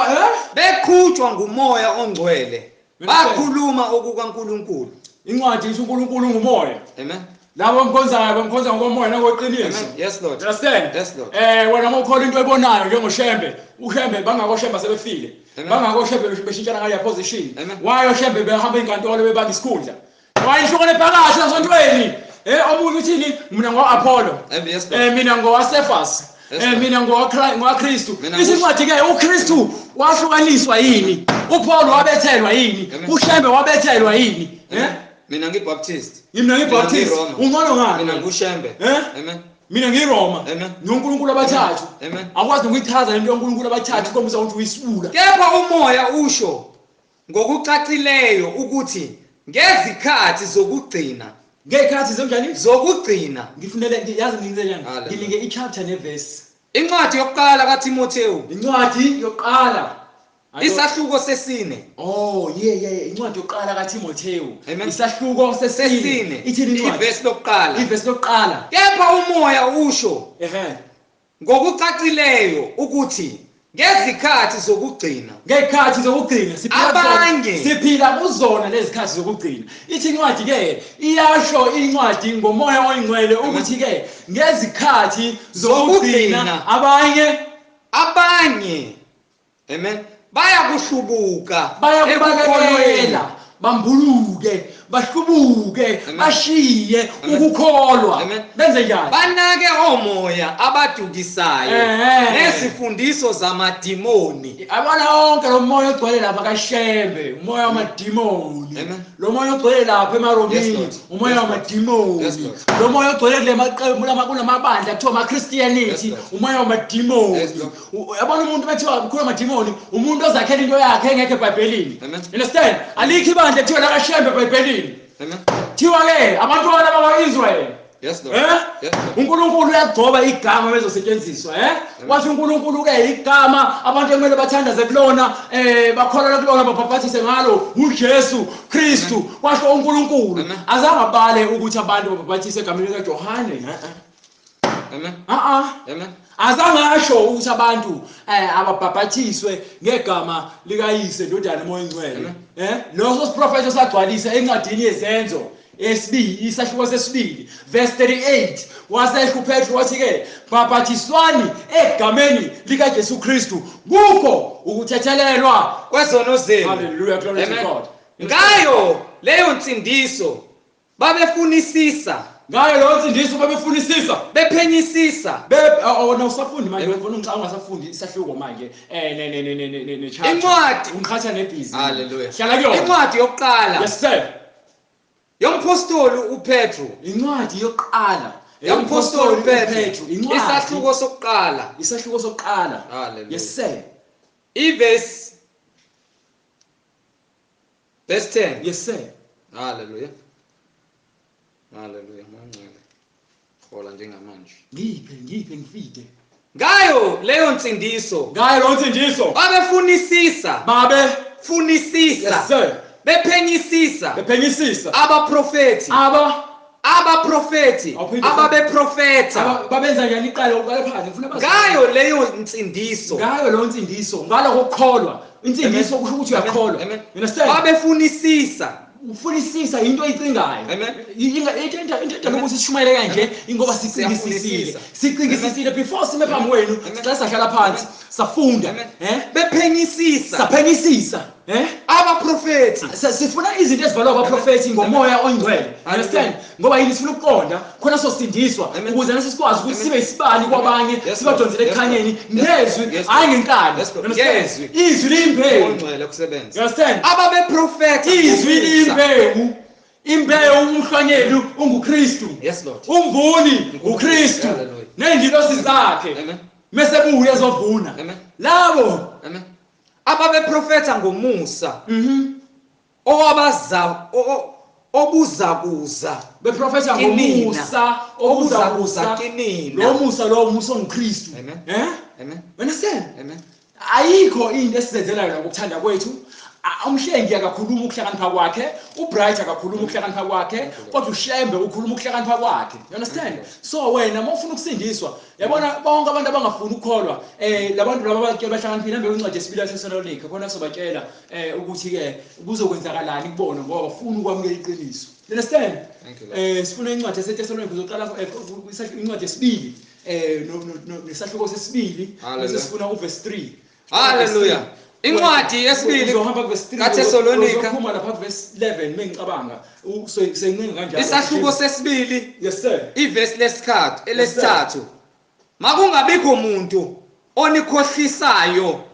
beqhutshwa ngumoya ongcwele. Bakhuluma okukaNkulunkulu. Incwadi isho uNkulunkulu ngumoya. Amen. Labo bamkhonza ngomoya nangoqiniso. Yes Lord. Understand? Yes Lord. Wena ngokhola into ebonayo njengoShembe. uShembe bangakoShembe sebefile. BangakoShembe beshintshana ngaya position. Why uShembe behamba inkantolo bebanga isikhundla. Why ihlukane phakathi nasontweni? Omunye uthini? Mina ngoApollo. Mina ngoAcephas. Mina ngoKristu. Isincwadi ke uKristu wahlukaniswa yini? uPaul wabethelwa yini? uShembe wabethelwa yini? Mina ngibaptist. Mina ngibaptist. Ungcono ngani? Mina nguShembe. Amen. Mina ngiRoma. NoNkulunkulu abathathu. Amen. Akwazi ukuyichaza into yoNkulunkulu abathathu kombisa ukuthi uyisibula. Kepha umoya usho ngokucacileyo ukuthi ngezikhathi zokugcina. Ngezikhathi zonjani? Zokugcina. Ngifunele yazi ngiyenze ngilinge ichapter neverse. Incwadi yokuqala kaTimotheo. Incwadi yokuqala. Isahluko sesine. Oh yeah. Incwadi yokuqala kaTimotheo. Isahluko sesine. Ithini incwadi? Iverse lokuqala. Iverse lokuqala. Kepha umoya usho ngokucacileyo ukuthi ngezikhathi zokugcina. Ngezikhathi zokugcina siphila kuzona lezi zikhathi zokugcina. Ithi incwadi ke iyasho incwadi ngomoya oyingcwele ukuthi ke ngezikhathi zokugcina abanye amen bayakuhlubuka bayakubakela bambuluke bahlubuke bashiye ukukholwa benze njani banake omoya abadukisayo nezifundiso zamadimoni abona onke lo moya ogcwele lapha kaShembe umoya wamadimoni lo moya ogcwele lapha eMaromini umoya wamadimoni lo moya ogcwele kule maqembu kunamabandla kuthiwa ama-Christianity umoya wamadimoni yabona umuntu bethiwa kukhona amadimoni umuntu ozakhela into yakhe engekho eBhayibhelini understand alikho ibandla kuthiwa la kaShembe eBhayibhelini thiwa ke abantwana bakwa-Israyeli uNkulunkulu uyagcoba igama bezosetshenziswa wathi uNkulunkulu ke igama abantu ekumele bathandaze kulona bakholelwa kulona babhabhathise ngalo uJesu Kristu washo uNkulunkulu azange abale ukuthi abantu babhabhathise egameni likaJohane amen azange asho ukuthi abantu ababhabhathiswe ngegama likayise ndodana moya ingcwele lokho siprofethi sagcwalisa encwadini yezenzo esibili isahluko sesibili verse 38 wasesho uPetru wathi ke bhabhathiswani egameni lika Jesu Kristu kukho ukuthethelelwa kwezono zenu haleluya glory to God ngayo leyo nsindiso babefunisisa ngayo leyo nsindiso babefunisisa bephenyisisa usafundi manje ngifuna ungicanga ungasafundi isahluko manje ne chapter incwadi ungikhatha nebhizi haleluya hlala kuyona incwadi yokuqala yes sir yomphostoli uPetru incwadi yokuqala yomphostoli uPetru isahluko sokuqala haleluya yes sir verse 10 yes sir haleluya haleluya mangcwele khola njengamanje ngiphe ngifide ngayo leyo nsindiso babefunisisa yes sir bephenyisisa abaprofeti ababeprofetha babenza njani iqala uqala phansi ngifuna ngayo leyo nsindiso ngalo kokukholwa insindiso kusho ukuthi uyakholwa understand ufunisisa into oyicingayo into lokuthi sishumayele kanje ingoba sicingisisile before sime phambi kwenu siqala sahlala phansi safunda saphenyisisa abaprofeti sifuna izinto ezivalwa abaprofeti ngomoya ongcwele understand ngoba yini sifuna ukuqonda khona sosindiswa ukuze nathi sikwazi ukuthi sibe isibani kwabanye sibadonsele ekhanyeni ngezwi hayi ngenkani ngezwi izwi limpewu ongcwele kusebenza understand ababeprofeta izwi limpewu imbewu umhlwanyeli unguKristu yes Lord umvuni uKristu nengilosi zakhe mase buye ezovuna labo ababeprofetha ngomusa obuzakuza beprofetha ngomusa obuzakuza kinina lo musa onguKristu amen understand amen ayikho into esizenzela yona ngokuthanda kwethu umhlengi akakhuluma ukuhlakanipha kwakhe uBright akakhuluma ukuhlakanipha kwakhe kodwa uShembe ukhuluma ukuhlakanipha kwakhe you understand so wena mawufuna ukusindiswa yabona bonke abantu abangafuni ukukholwa labantu laba abatshela bahlakaniphile nambe incwadi yesibili yaseSalonike khona sobatshela ukuthi ke kuzokwenzakalani kubona ngoba bafuna ukwamukela iqiniso you understand sifuna incwadi yaseTesalonika uzoqala incwadi yesibili nesahluko sesibili bese sifuna uverse 3 haleluya incwadi yesibili kaTesalonika uzophuma lapha verse 11 mengicabanga sencinga kanjalo isahluko sesibili yes sir iverse lesithathu makungabikho umuntu onikhohlisayo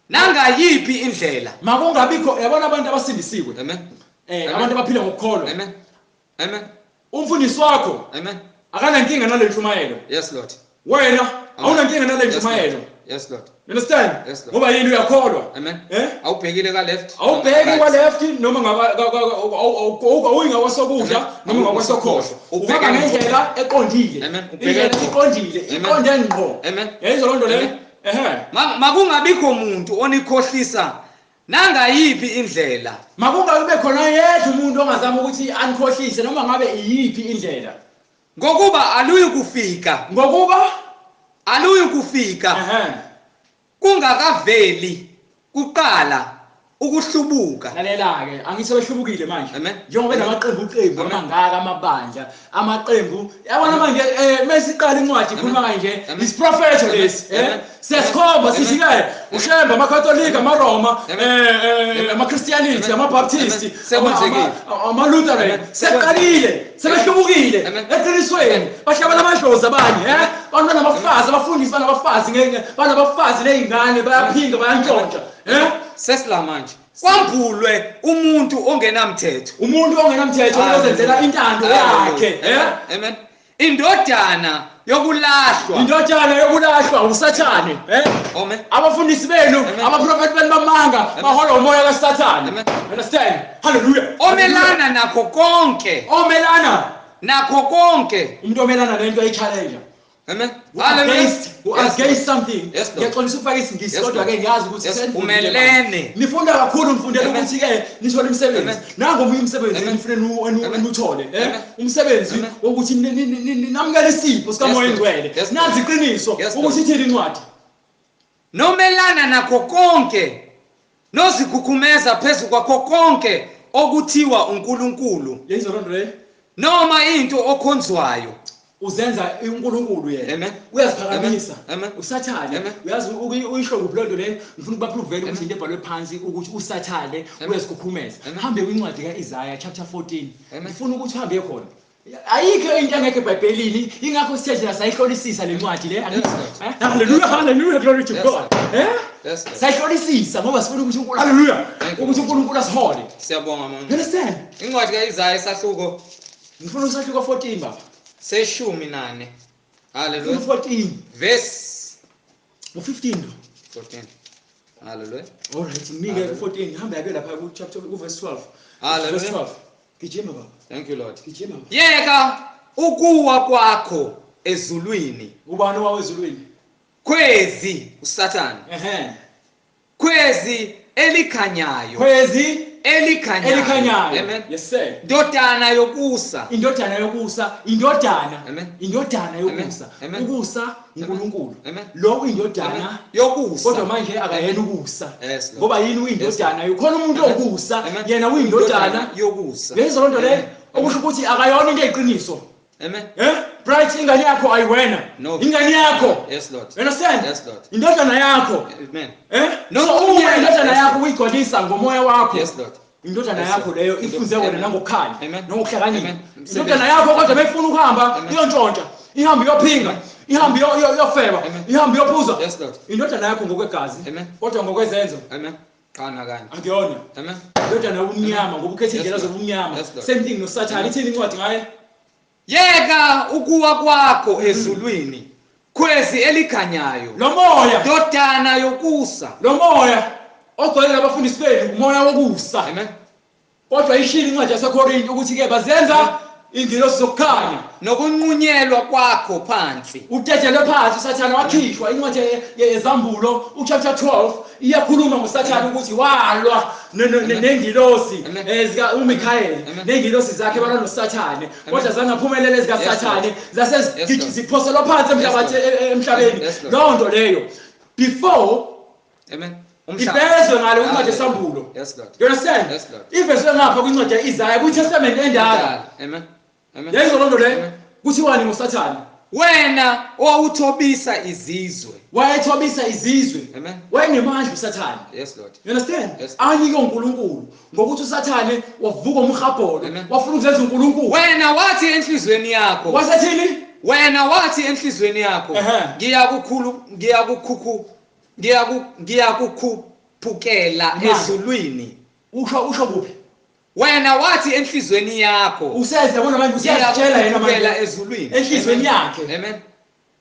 nangayiphi indlela makungabikho yabona abantu abasindisiwe amen abantu abaphila ngokukholwa amen umfundisi wakho amen akanankinga nale ntshumayelo yes Lord wena awunankinga nale ntshumayelo yes Lord understand ngoba yini uyakholwa amen awubhekile ka left awubheki kwa left noma awuyingawasokudla noma ngakwasokhohlo ubheka ngendlela eqondile amen iqonde ngqo yayizwa lonto leyo makungabikho umuntu onikhohlisa nangayiphi indlela makungabe khona yedwa umuntu ongazama ukuthi anikhohlise noma ngabe iyiphi indlela ngokuba aluyukufika kungakaveli kuqala ukuhlubuka. Lalela ke angithi sebehlubukile manje. Amen. Njengoba namaqembu amangaka amabandla amaqembu yabona manje mesiqala incwadi ikhuluma kanje is prophet lesi sesikhomba sishike ushemba amakatolika amaroma amaChristianity amabaptisti amaLutheran seqalile sebehlubukile eqinisweni bahlabana amadlozi abanye bantwana abafazi abafundisi banabafazi nezingane bayaphinga bayantshontsha sesila manje kwambulwe umuntu ongenamthetho ozenzela intando yakhe amen indodana yokulahwa usathane amen abafundisi benu abaprofeti benu bamanga bahola umoya kaSathane understand hallelujah omelana nakho konke umuntu omelana nento ayi-challenge amen against something ngiyaxolisa ufake isingisi kodwa ke ngiyazi ukuthi umelene nifunda kakhulu mfundela ukuthi ke nithole umsebenzi nango omunye umsebenzi enifune uthole umsebenzi wokuthi namukele isipho sikamoya engcwele nazi iqiniso ukuthi ithini incwadi nomelana nakho konke nozikhukhumeza phezulu kwakho konke okuthiwa uNkulunkulu yenza lonto le noma into okhonzwayo uzenza uNkulunkulu yena uyaziphakamisa uSathane uyazi uyisho kuphi le ngifuna ukubapruvela ukuthi into ebhalwe phansi ukuthi uSathane uyazikhukhumeza hambe kwincwadi kaIsaiah chapter 14 ngifuna ukuthi uhambe khona ayikho into engekho eBhayibhelini ingakho sithethe sayihlolisisa le ncwadi le hallelujah glory to God sayihlolisisa ngoba sifuna ukuthi hallelujah ukuthi uNkulunkulu asihole siyabonga manje understand incwadi kaIsaiah isahluko ngifuna usahluko 14 baba seshumi nane hallelujah 14 verse 15 hallelujah all right mike 14 hamba yake lapha ku chapter ku verse 12 hallelujah gijima baba thank you lord gijima yeka ukuwa kwakho ezulwini ubani wawezulwini khwezi uSathane khwezi elikhanyayo amen yes sir indodana yokusa ukusa uNkulunkulu lokho indodana yokusa kodwa manje akayena ukusa ngoba yini uyindodana ukhona umuntu okusa yena uyindodana yokusa yenza lonto le okusho ukuthi akayona into eyiqiniso amen bright ingane yakho ayiwena ingane yakho yes lord understand yes lord indodana yakho amen so uma indodana yakho uyigcwalisa ngomoya wakho yes lord indodana yakho leyo ifunze wena nangokukhanya nangokuhlakanipha Amen. indodana yakho kodwa mayifuna ukuhamba iyontshontshwa ihambe iyophinga ihambe iyofeba ihambe iyophuza yes lord indodana yakho ngokwegazi Amen. kodwa ngokwezenzo amen qana kanye akuyona amen indodana yobumnyama ngoba ukhethe indlela zobumnyama same thing noSathane ithini incwadi ngaye yeka ukuwa kwakho ezulwini khwezi elikhanyayo lo moya indodana yokusa lo moya ogcwele abafundisi benu umoya wokusa amen kodwa ishilo incwadi yaseKorinte ukuthi ke bazenza ingilosi zokukhanya nokunqunyelwa kwakho phansi utejelwe phansi uSathane wakhishwa incwadi yezambulo uchapter 12 iyakhuluma ngoSathane ukuthi walwa nengilosi ezika uMikhayeli nengilosi zakhe balwa noSathane kodwa zangaphumelela ezikaSathane zaseziphoselwa phansi emhlabeni lonto leyo before amen ivezwe ngalo incwadi yesambulo yes lord you understand yes lord ivezwe ngapha kwincwadi yaIsaiah kuTestament endala amen amen yezo lonto le kuthiwani ngoSathane wena owuthobisa izizwe wayethobisa izizwe amen wayenemandla uSathane yes lord you understand Yes. anike uNkulunkulu ngokuthi uSathane wavuka umhabholo Amen. wafuna ukuzenza uNkulunkulu wena wathi enhlizweni yakho wasethini wena wathi enhlizweni yakho ngiyakukhuphukela ezulwini usho kuphi wena wathi enhlizweni yakho useze yabona manje usiyazitshela yena manje ezulwini enhlizweni yakhe amen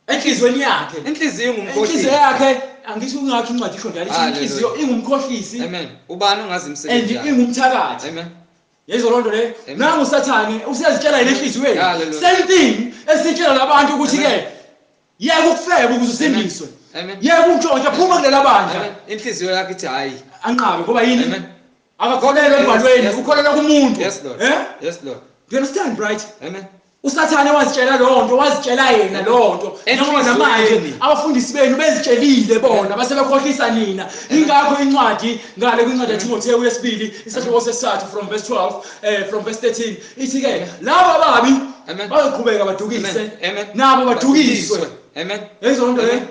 enhlizweni yakhe inhliziyo inhliziyo ingumkhohlisi yakhe angisho ungakho incwadi isho njalo Hallelujah. inhliziyo ingumkhohlisi amen ubani ongazi and umsebenzi wakhe ingumthakathi amen yezo lonto le Amen. nangu uSathane usiyazitshela yena enhliziyweni Hallelujah. same thing esitshela labantu ukuthi Amen. ke yeke ukufeba ukuze usindiswe amen yeke untshontshe phuma kulela bandla amen inhliziyo yakhe ithi hayi anqabe ngoba yini amen akakholelwa embhalweni Yes. ukholelwa kumuntu yes lord yes lord you understand right amen usathane wazitshela lonto wazitshela yena lonto njengoba namanje abafundisi benu bezitshelile bona basebekhohlisa nina ingakho incwadi ngale kwincwadi yaTimotheo yesibili isahluko sesithathu from verse 12 from verse 13 ithi ke labo ababi bayoqhubeka badukise nabo badukiswe amen yezonto le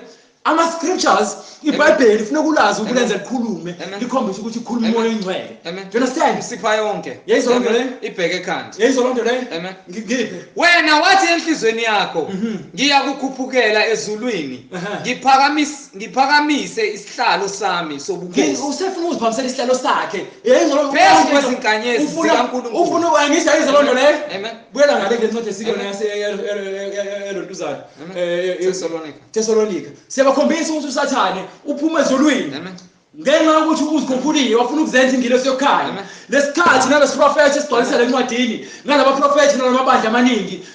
ama scriptures iBhayibheli ufuna ukulazi ukulenza likhulume likhombisa ukuthi ikhuluma umoya oyingcwele do you understand sipha yonke yezonto le ibheke ekhanda yezonto le amen ngiphe wena wathi enhlizweni yakho ngiyakukhuphukela ezulwini ngiphakamise isihlalo sami sobukhosi usefuna uziphakamisela isihlalo sakhe yezonto phezu kwezinkanyezi zikaNkulunkulu ufuna ukuyangisa yezonto le amen buyela ngale ncwadi esikona elontuzana Thessalonica siyabakhombisa ukuthi usathane uphuma ezulwini ngenxa yokuthi uzikhuphulile wafuna ukuzenza ingilosi yokukhanya lesikhathi nalesiprofethi esigcwalisa lencwadini ngalaba profethi nalamabandla amaningi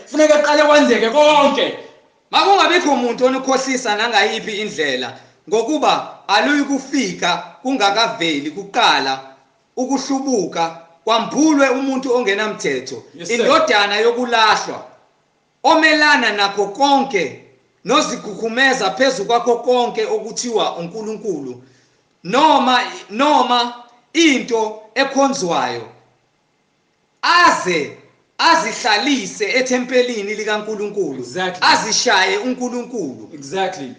kufuneka eqale kwenzeke konke makungabikho umuntu onikhohlisa nangayiphi indlela ngokuba aluyi kufika kungakaveli kuqala ukuhlubuka kwambulwe umuntu ongenamthetho indodana yokulahlwa omelana nakho konke nozigukhumeza phezu kwakho konke okuthiwa uNkulunkulu noma into ekhonzwayo azihlalise ethempelini likaNkulunkulu azishaye uNkulunkulu exactly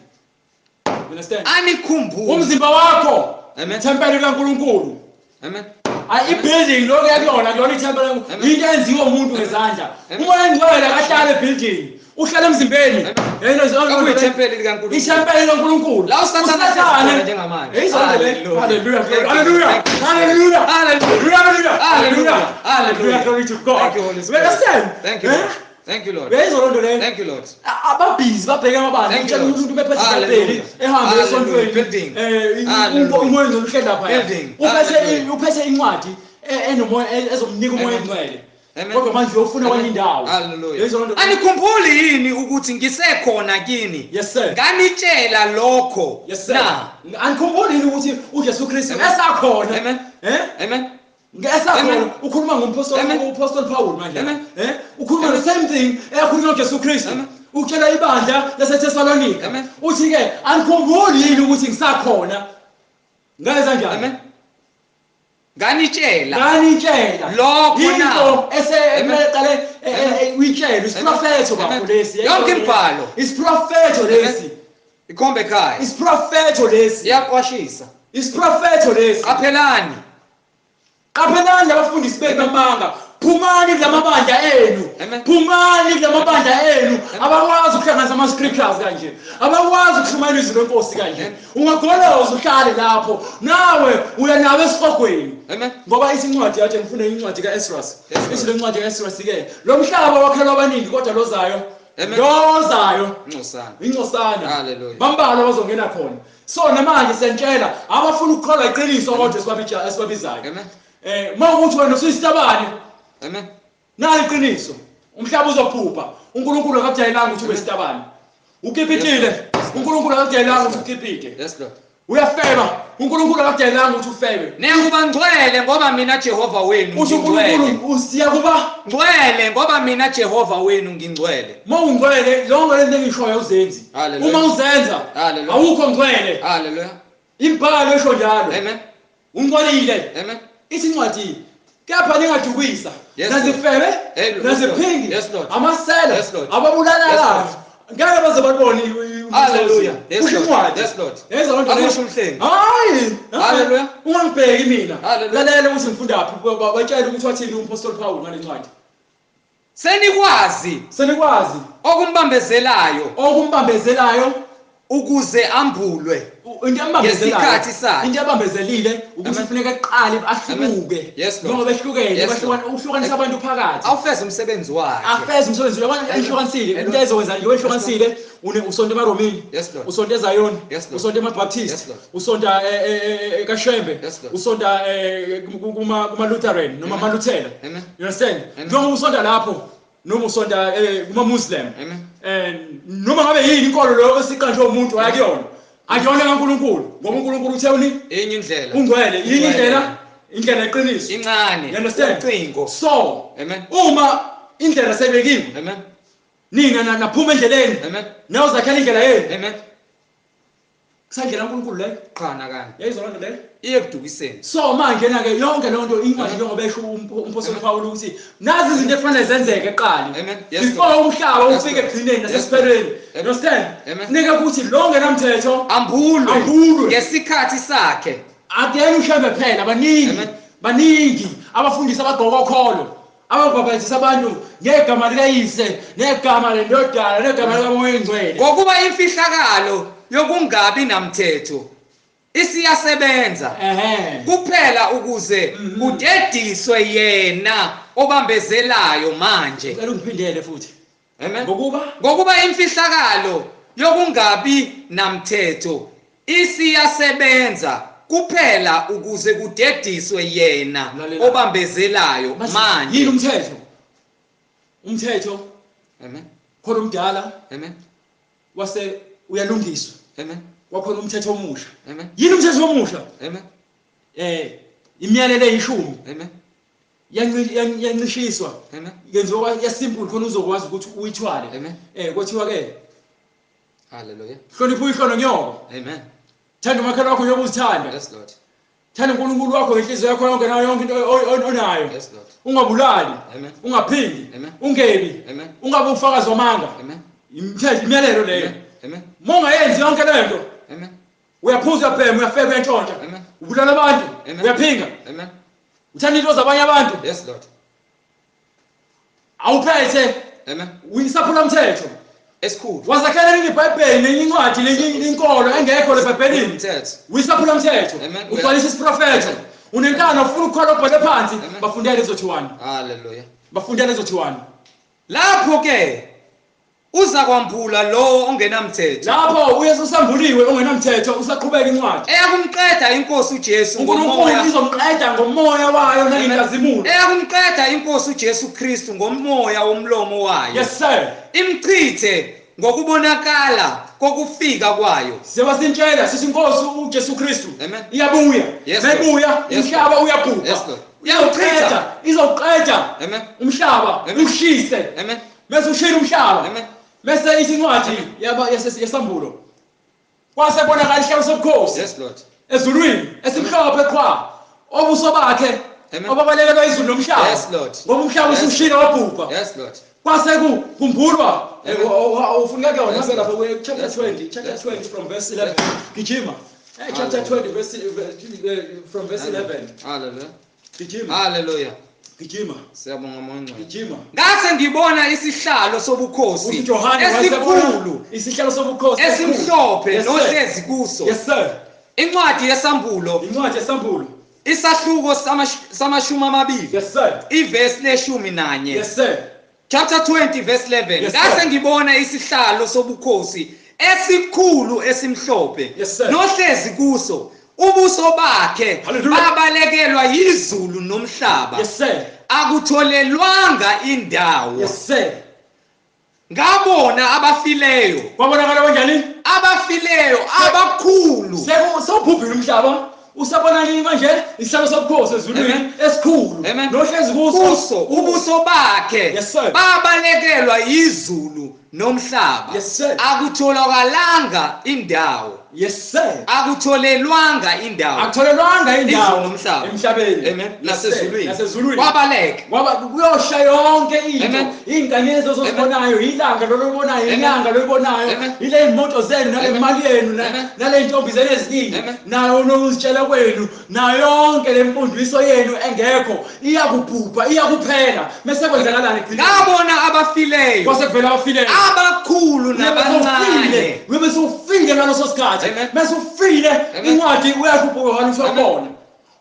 you understand anikhumbule umzimba wakho ithempeli likaNkulunkulu amen ibuilding lokho yakuyona ithempeli into enziwa umuntu ngezandla umoya engcwele akahlala ebuilding uhlala emzimbeni yena zonke ithempeli likaNkulunkulu ithempeli likaNkulunkulu la usathana njengamanje hallelujah hallelujah hallelujah hallelujah hallelujah hallelujah glory to God thank you Holy Spirit understand thank you thank you Lord thank you Lord ababhizi babheka amabandla utshela umuntu bephethe iBhayibheli ehambe esontweni umoya ngoluhle lapha uphethe incwadi enomoya ezomnika umoya engcwele kodwa manje uyofuna kwenye indawo hallelujah anikhumbuli yini ukuthi ngisekhona kini yes sir nganitshela lokho yes sir anikhumbuli yini ukuthi uJesu Kristu esakhona amen amen ngesakhona ukhuluma ngomphostoli Paul manje ukhuluma the same thing eyakhuluma uJesu Kristu ukutshela ibandla laseThessalonika uthi ke anikhumbuli yini ukuthi ngisakhona ngayenza njani amen nganitshela lokho into eseqale uyitshela isiprofetho bakho lesi yonke imibhalo isiprofetho lesi ikhombe ekhaya isiprofetho lesi iyaqwashisa isiprofetho lesi qaphelani abafundisi bemanga phumani kulamabandla enu phumani kulamabandla enu abakwazi ukuhlanganisa ama scriptures kanje abakwazi ukuxhumana izwi lenkosi kanje ungagoloza uhlale lapho nawe uyanabe esifogweni ngoba isincwadi yathi ngifuna incwadi kaEsdras ithi lencwadi kaEsdras ke lo mhlaba wakhelwa abaningi kodwa lozayo incosana hallelujah bambala bazongena khona so namanje sentshela abafuna ukukholwa iqiniso kodwa esibabizayo mawukuthi wena usisitabani amen nali iqiniso umhlaba uzophupha uNkulunkulu akakujayelanga ukuthi ube sitabani ukipitile uNkulunkulu akakujayelanga ukuthi ukipite yes Lord uyafeba uNkulunkulu akakujayelanga ukuthi ufebe nekuba ngcwele ngoba mina Jehova wenu uNkulunkulu usiya kuba ngcwele ngoba mina Jehova wenu ngingcwele mawungcwele lonke lento engishoyo uzenzi uma uzenza awukho ngcwele hallelujah imbhalo esho njalo amen ungcolile amen isincwadi kepha ningadukisa nazifebe naziphingi amasela ababulalakazi ngeke baze babone hallelujah yes Lord akusho umhlengi hayi hallelujah ungangibheki mina lalela ukuthi ngifunda phi batshela ukuthi wathini umpostoli Paul ngale ncwadi senikwazi okumbambezelayo ukuze ambulwe ngesikhathi sakhe into yabambezelile ukuthi kufuneka eqale ahlubuke ngoba behlukene uhlukanisa abantu phakathi awufeze umsebenzi wakhe ehlukanisile into ezokwenza nje wehlukanisile usonto emaromini usonto eZion usonto emabaptist usonto eKashembe usonto kuma Lutheran noma amaLuthela you understand noma usonto lapho noma usonto kuma Muslim noma ngabe yini inkolo lo esiqanjwe umuntu ayakuyona akuyona kaNkulunkulu ngoba uNkulunkulu utheni enye indlela ungcwele yini indlela eqiniso incane you understand ucingo so amen uma indlela sebekiwe. Amen. Nina naphuma endleleni. Amen. Nawuzakhela indlela yenu. Amen. Kusandlela uNkulunkulu leyo. Qhana kanti. Yayizwa loo nto leyo? Iyekudukiseni. So manje ke yonke lento incwadi njengoba esho umpostoli Paul ukuthi nazi izinto efanele zenzeke eqala. Amen. Yes, Before umhlaba ufike ekugcineni nasesiphelweni. Understand? Nika ukuthi lo ngenamthetho ambulwe ngesikhathi sakhe. Akuyena ushebe phela baningi abafundisi abagqoka okholo ababhabhazisa abantu ngegama likayise negama lendodana negama likaMoya Oyingcwele. Ngokuba imfihlakalo yokungabi namthetho isiyasebenza kuphela ukuze kudediswe yena obambezelayo manje. Ngicela ungiphindele futhi. Amen. Ngokuba imfihlakalo yokungabi namthetho isiyasebenza kuphela ukuze kudediswe yena obambezelayo manje. Yini umthetho? Amen. Khona umdala. Amen. Wase uyalungiswa. Amen. Kwakhona umthetho omusha. Amen. Yini umthetho omusha? Amen. Imiyalelo eyishumi. Amen. Yancishiswa. Amen. Yenziwa yasimple khona uzokwazi ukuthi uyithwale. Amen. Kwathiwa ke hallelujah. Hlonipha uyihlono nyoko. Amen. Thanda umakhelwane wakho yokuzithanda. Yes Lord. Thanda uNkulunkulu wakho ngenhliziyo yakho yonke nayo yonke into onayo. Yes Lord. Ungabulali. Amen. Ungaphindi. Amen. Ungebi. Amen. Ungabe ufakazi wamanga. Amen. Imiyalelo leyo. Amen. Mongayenzi yonke lento. Amen. Uyaphuza uyabhema uyafeka uyantshontsha. Amen. Ubulala abantu. Uyaphinga. Amen. Uthanda into zabanye abantu. Yes Lord. Awuphethe. Amen. Uyisaphula umthetho. Esikhulu. Wazakhela iBhayibheli nencwadi lenkolo engekho leBhayibhelini. Uyisaphula umthetho. Ugcwalisa isiprofetho. Unenkani ufuna ukukhola ubhale phansi bafundele izothi 1. Hallelujah. Bafundele izothi 1. Lapho ke uza kwambula lo ongenamthetho. Lapho uyesusambuliwe ongenamthetho usaqhubeka incwadi. Eyakumqeda inkosi uJesu ngomoya. Izomqeda ngomoya wayo nangenkazimulo. Eyakumqeda inkosi uJesu Kristu ngomoya womlomo wayo. Yes sir. Imchithe ngokubonakala kokufika kwayo. Siyabasintshela sithi inkosi uJesu Kristu iyabuya. Mebuya umhlaba uyabhubha. Izoqeda umhlaba ushise. Mase ushila umhlaba. Mase isincwadi yasambulo. Kwase bonakala isihlalo sobukhosi. Yes Lord. Ezulwini esimhlophe qhwa. Obuso bakhe obabalekelwa izulu nomhlaba. Yes Lord. Ngoba umhlaba usushila wabhubha. Yes Lord. Kwase kumbulwa ufuna ke wona lapha ku chapter 20 from verse 11. Gijima. Chapter 20 from verse 11. Hallelujah. Gijima. Hallelujah. Gijima. Siyabonga Mongcwele. Gijima. Ngase ngibona isihlalo sobukhosi esikhulu. Isihlalo sobukhosi esimhlophe nohlezi kuso. Yes sir. Incwadi yesambulo. Isahluko samashumi amabili. Yes sir. Iverse leshumi nanye. Yes sir. Chapter 20 verse 11. Ngase ngibona isihlalo sobukhosi esikhulu esimhlophe nohlezi kuso. Ubuso bakhe babalekelwa izulu nomhlaba. Yes sir. Akutholelwanga indawo. Yes sir. Ngabona abafileyo. Kwabonakala kanjani? Abafileyo abakhulu. Sewubhubhile umhlaba. Usabona nini manje isihlalo sobukhosi ezulwini esikhulu nohlezi kuso ubuso bakhe babalekelwa izulu nomhlaba. Akutholakalanga indawo. Yes sir. Akutholelwanga indawo. Nomhlaba emhlabeni. Nasezulwini. Kwabaleka. Kuyosha yonke into. Inganezo zozibonayo, ilanga lolobonayo, inyanga loyibonayo, ile imoto zenu nale mali yenu nale ntombi zenu eziningi. Nayo nozitshela kwenu, nayo yonke lemfundiso yenu engekho iyakubhubha, iyakuphela. Mase kwenzakalani kuphela? Ngabona abafileyo. Kwase kuvela abafileyo. Abakhulu nabancane. Webese ufile ngaloso sikhathi. Mase ufile incwadi uyakubona usabona.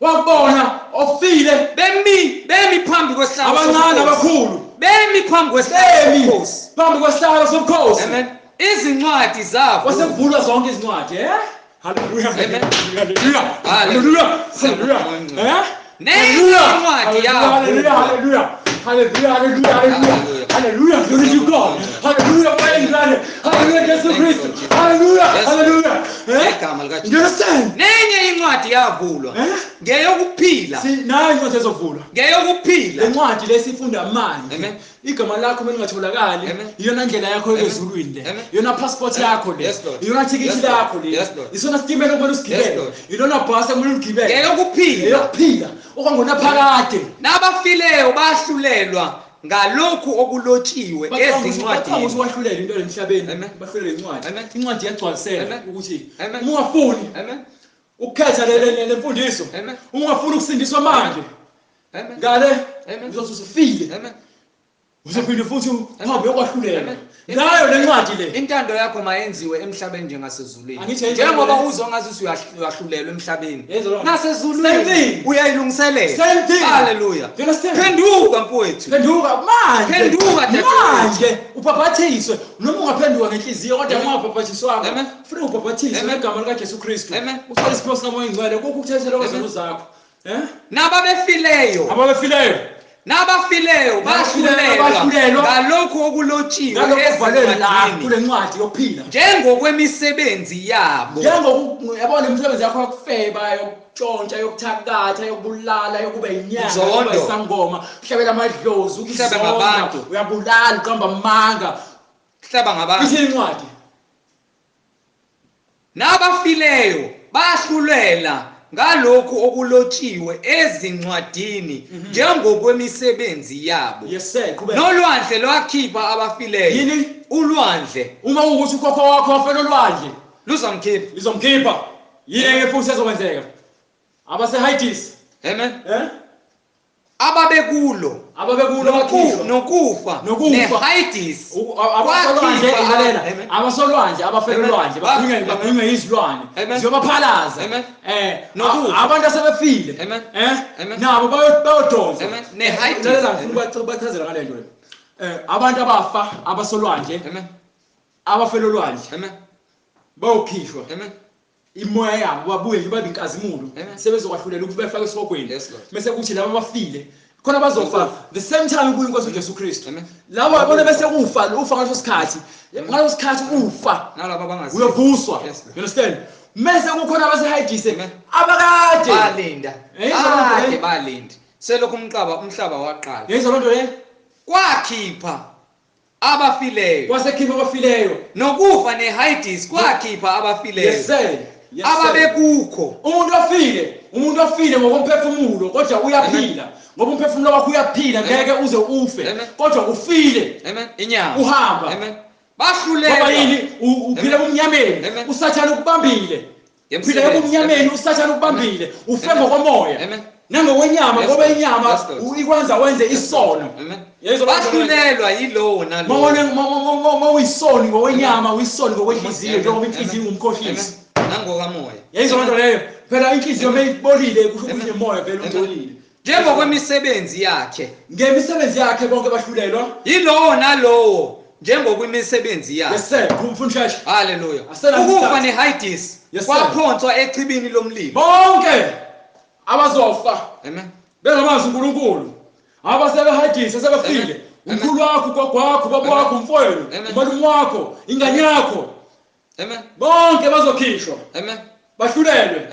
Wabona ofile bemi phambi kwesihlalo abancane abakhulu bemi phambi kwesihlalo sobukhosi phambi kwesihlalo sobukhosi. Amen. Izincwadi zabo wasevula zonke izincwadi. Hallelujah. Amen. Hallelujah. Hallelujah. Hallelujah. Nencwadi yabo. Hallelujah. Hallelujah. Hallelujah. Hallelujah. Hallelujah, glory to God. Hallelujah, fighting God. Hallelujah, Jesu Kristu. Hallelujah, hallelujah. Igama lika You understand? nenye incwadi yavulwa ngeyokuphila. Nayo incwadi ezovulwa. Ngeyokuphila. Le ncwadi lesifunda manje. Amen. Igama lakho melingatholakali, iyona ndlela yakho ezulwini le. Iyona passport yakho le. Iyona ticket lakho le. Isona stimela okumele usigibele. Iyona bus ekumele ugibele. Ngeyokuphila. Ngeyokuphila. Okwangona phakade. Nabafileyo bahlulelwa ngalokhu okulotshiwe ezincwadini. Uwahlulela into emhlabeni. Bahlulela incwadi. Incwadi yagcwalisela ukuthi uma ungafuni ukukhetha le mfundiso, uma ungafuni ukusindiswa manje, ngale uzothi usufile. Uzophinde futhi uhambe uyokwahlulela. Nayo le ncwadi le. Intando yakho mayenziwe emhlabeni njengasezulwini. Njengoba uzongazi uyahlulelwa emhlabeni. Nasezulwini uyayilungiselela. Hallelujah. Phenduka mfowethu. Phenduka manje. Phenduka manje. Ubhabhathiswe noma ungaphenduka ngenhliziyo kodwa uma ubhabhathiswanga ufuna ubhabhathiswe ngegama lika Jesu Kristu. Uthole isipho sikaMoya Ngcwele ukukuthethela kwezinto zakho. Nababefileyo. Nabafileyo bahlulelwa ngalokhu okulotshiwe ezincwadini kule ncwadi yokuphila njengokwemisebenzi yabo. Yabona imisebenzi yakho yokufeba, yokutshontsha, yokuthakatha, yokubulala, yokuba inyanga, yokuba isangoma, uhlabela amadlozi, ukuhlaba ngabantu, uyabulala, uqamba amanga, uhlaba ngabantu. Ithi incwadi. Nabafileyo bahlulela ngalokhu okulotshiwe ezincwadini njengokwemisebenzi yabo. Yes sir, qhubeka. Nolwandle lwakhipha abafileyo. Yini? Ulwandle. Uma ukuthi ukhokho wakho wafela olwandle, luzamkhipha. Lizomkhipha. Yini futhi ezokwenzeka? Abase-Hades. Amen. Ababekulo nokufa ne-Hades abasolwandle abafela olwandle bakhulunywe izilwane ziyobaphalaza abantu asebefile nabo bayodonsa bachazela ngale nto abantu abafa abasolwandle abafela olwandle bayokhishwa imoya yabo babuye babe inkazimulo sebezokwahlulelwa ukuthi befake esihogweni bese kuthi laba abafile khona bazofa the same time kuyo inkosi uJesu Kristu labo babona bese ufa ngaleso sikhathi ufa nalabo abangazi uyovuswa. You understand? Mase kukhona abase-Hades abakade balinda selokhu umhlaba waqala. Yezwa lonto le kwakhipha abafileyo kwasekhipha abafileyo nokufa ne-Hades kwakhipha abafileyo. Yes sir. Ababekukho umuntu afile ngokomphefumulo kodwa uyaphila ngoba umphefumulo wakho uyaphila ngeke uze ufe kodwa ufile inyama uhamba. Bahlulelwa ngoba yini uphila kumnyameni usathana ukubambile uphila kumnyameni usathana ukubambile ufe ngokomoya nangokwenyama ngoba inyama ikwenza wenze isono. Bahlulelwa yilowo nalowo mawuyisoni ngokwenyama uyisoni ngokwenhliziyo njengoba inhliziyo ingumkhohlisi nangokamoya. Yayizwa lonto leyo phela inhliziyo mayibolile kusho ukuthi umoya vele ungcolile njengokwemisebenzi yakhe. Ngemisebenzi yakhe bonke bahlulelwa yilowo nalowo njengokwemisebenzi yakhe. Yes sir. Kumfundisha. Hallelujah. Ukufa ne-Hades kwaphonswa echibini lomlilo. Bonke abazofa bengamazi uNkulunkulu abasebe-Hades asebefile umkhulu wakho, ugogo wakho, ubaba wakho, umfowenu, umalume wakho, ingane yakho, bonke bazokhishwa bahlulelwe.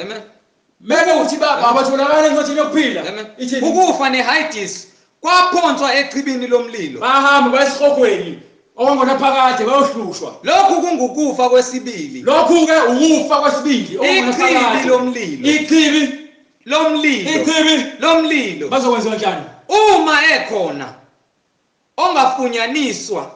Meke uthi baba abatholakala encwadini yokuphila. Ukufa ne-Hades kwaphonswa echibini lomlilo. Bahamba bayesihogweni ongona phakade bayohlushwa. Lokhu kungukufa kwesibili. Lokhu ke ukufa kwesibili ongona phakade. Ichibi lomlilo. Ichibi lomlilo. Bazokwenziwa kanjani? Uma ekhona ongafunyaniswa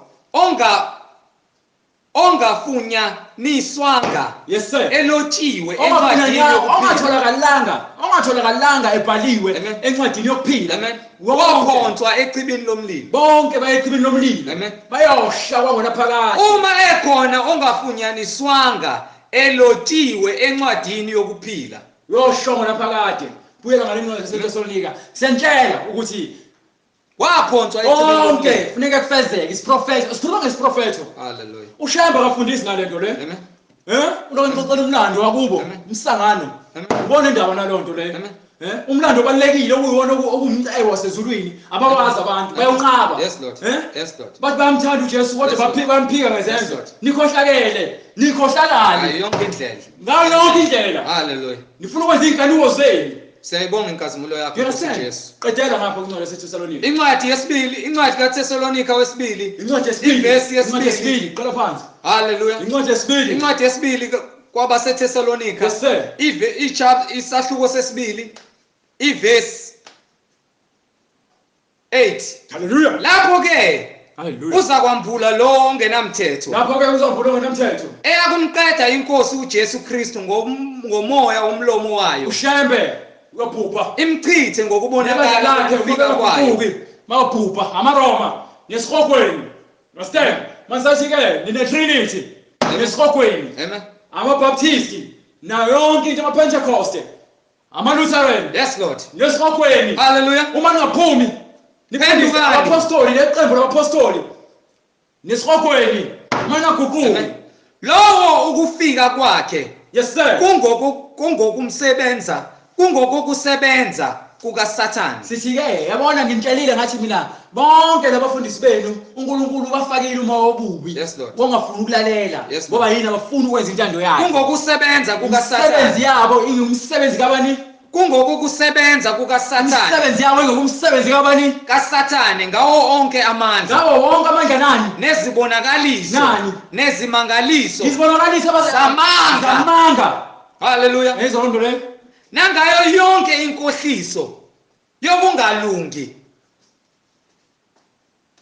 ongafunyaniswanga. Yes sir. Elotshiwe encwadini yokuphila. Ongatholakalanga ebhaliwe encwadini yokuphila. Waphonswa echibini lomlilo. Bonke baye echibini lomlilo. Bayohla kwangona phakade. Uma ekhona ongafunyaniswanga elotshiwe encwadini yokuphila. Yoshongona phakade. Buyela ngale ncwadi yaseThesalonika. Sentshela ukuthi waphonswa echibini lomlilo. Bonke funeka kufezeke isiprofeto. Sikhuluma ngesiprofeto. Hallelujah. Ushamba akafundisi ngale nto le. Unokuxoxela umlando wakubo umsangano ubona indaba nalonto le umlando obalekile okuyiwona okumcebo wasezulwini abawazi abantu bayonqaba Yes Lord. Yes Lord. bathi bayamthanda uJesu kodwa bamphika ngezenzo nikhohlakele nikhohlakala Hayi yonke indlela. ngayo yonke indlela Hallelujah. nifuna ukwenza inkanuko zenu Siyayibonga inkazimulo yakho Jesu. qedela ngapha kuncwadi yaseThesalonika Incwadi yesibili, incwadi kaThesalonika wesibili. incwadi yesibili Ivesi incwadi yesibili. yesibili qala phansi Hallelujah. incwadi yesibili Incwadi yesibili kwabaseThesalonika. Yes sir. Isahluko sesibili. Ivesi 8. Hallelujah. Lapho ke Hallelujah. uza kwambula lo ongenamthetho. Lapho ke uzovula ngemthetho. Eyakumqeda inkosi uJesu Kristu ngomoya womlomo wayo. Ushembe uyabhubha. Imchithe ngokubonakala ukufika kwayo. Mawubhubha amaRoma nesikhokweni. Understand? Masathi ke nine Trinity nesikhokweni. Amen. AmaBaptisti na yonke into amaPentecost. AmaLutheran. Yes Lord. Nesikhokweni. Hallelujah. Uma ningaphumi niphendukile abapostoli leqembu labapostoli nesikhokweni mana guquki lowo ukufika kwakhe yes sir kungokukusebenza kukaSathane sithi ke yabona ngimtshelile ngathi mina bonke labafundisi benu uNkulunkulu bafakile uma obubi yes Lord bongafuna ukulalela ngoba yini abafuna ukwenza intando yakhe kungokusebenza kukaSathane imisebenzi yabo ingumsebenzi kabani kungokusebenza kukaSathane imisebenzi yabo ingumsebenzi kabani kaSathane ngawo onke amandla ngawo wonke amandla nani nezibonakaliso nani nezimangaliso izibonakaliso samanga haleluya ezondo le nangayo yonke inkohliso yokungalungi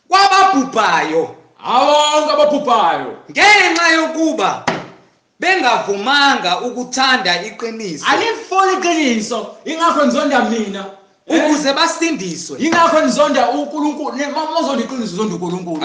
kwababhubhayo awonke ababhubhayo ngenxa yokuba bengavumanga ukuthanda iqiniso alifuni iqiniso ingakho nizonda mina ukuze basindiswe ingakho nizonda uNkulunkulu mawuzonda iqiniso uzonda uNkulunkulu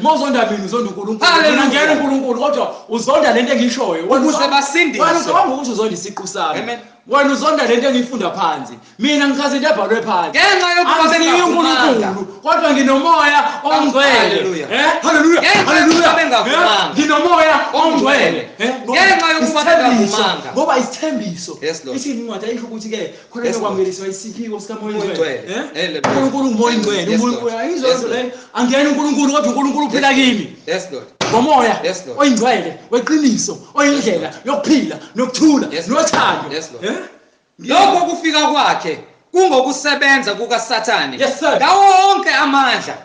mawuzonda mina uzonda uNkulunkulu mina ngiyena uNkulunkulu kodwa uzonda lento engishoyo ukuze basindiswe wena ucabanga ukuthi uzonda isiqu sami wena uzonda lento engiyifunda phansi mina ngichaza into ebhalwe phansi ngenxa yokuba bengavumanga kodwa nginomoya ongcwele haleluya haleluya nginomoya ongcwele ngenxa yokuba bengavumanga ngoba isithembiso ithi incwadi ayisho ukuthi ke khona lokwamukeliswa isiphiwo sikamoya ongcwele uNkulunkulu ngumoya ongcwele uNkulunkulu ayizonto le angena uNkulunkulu kodwa uNkulunkulu uphila kimi yes Lord ngomoya oyingcwele weqiniso oyindlela yokuphila nokuthula nothando lokho kufika kwakhe kungokusebenza kukaSathane ngawo wonke amandla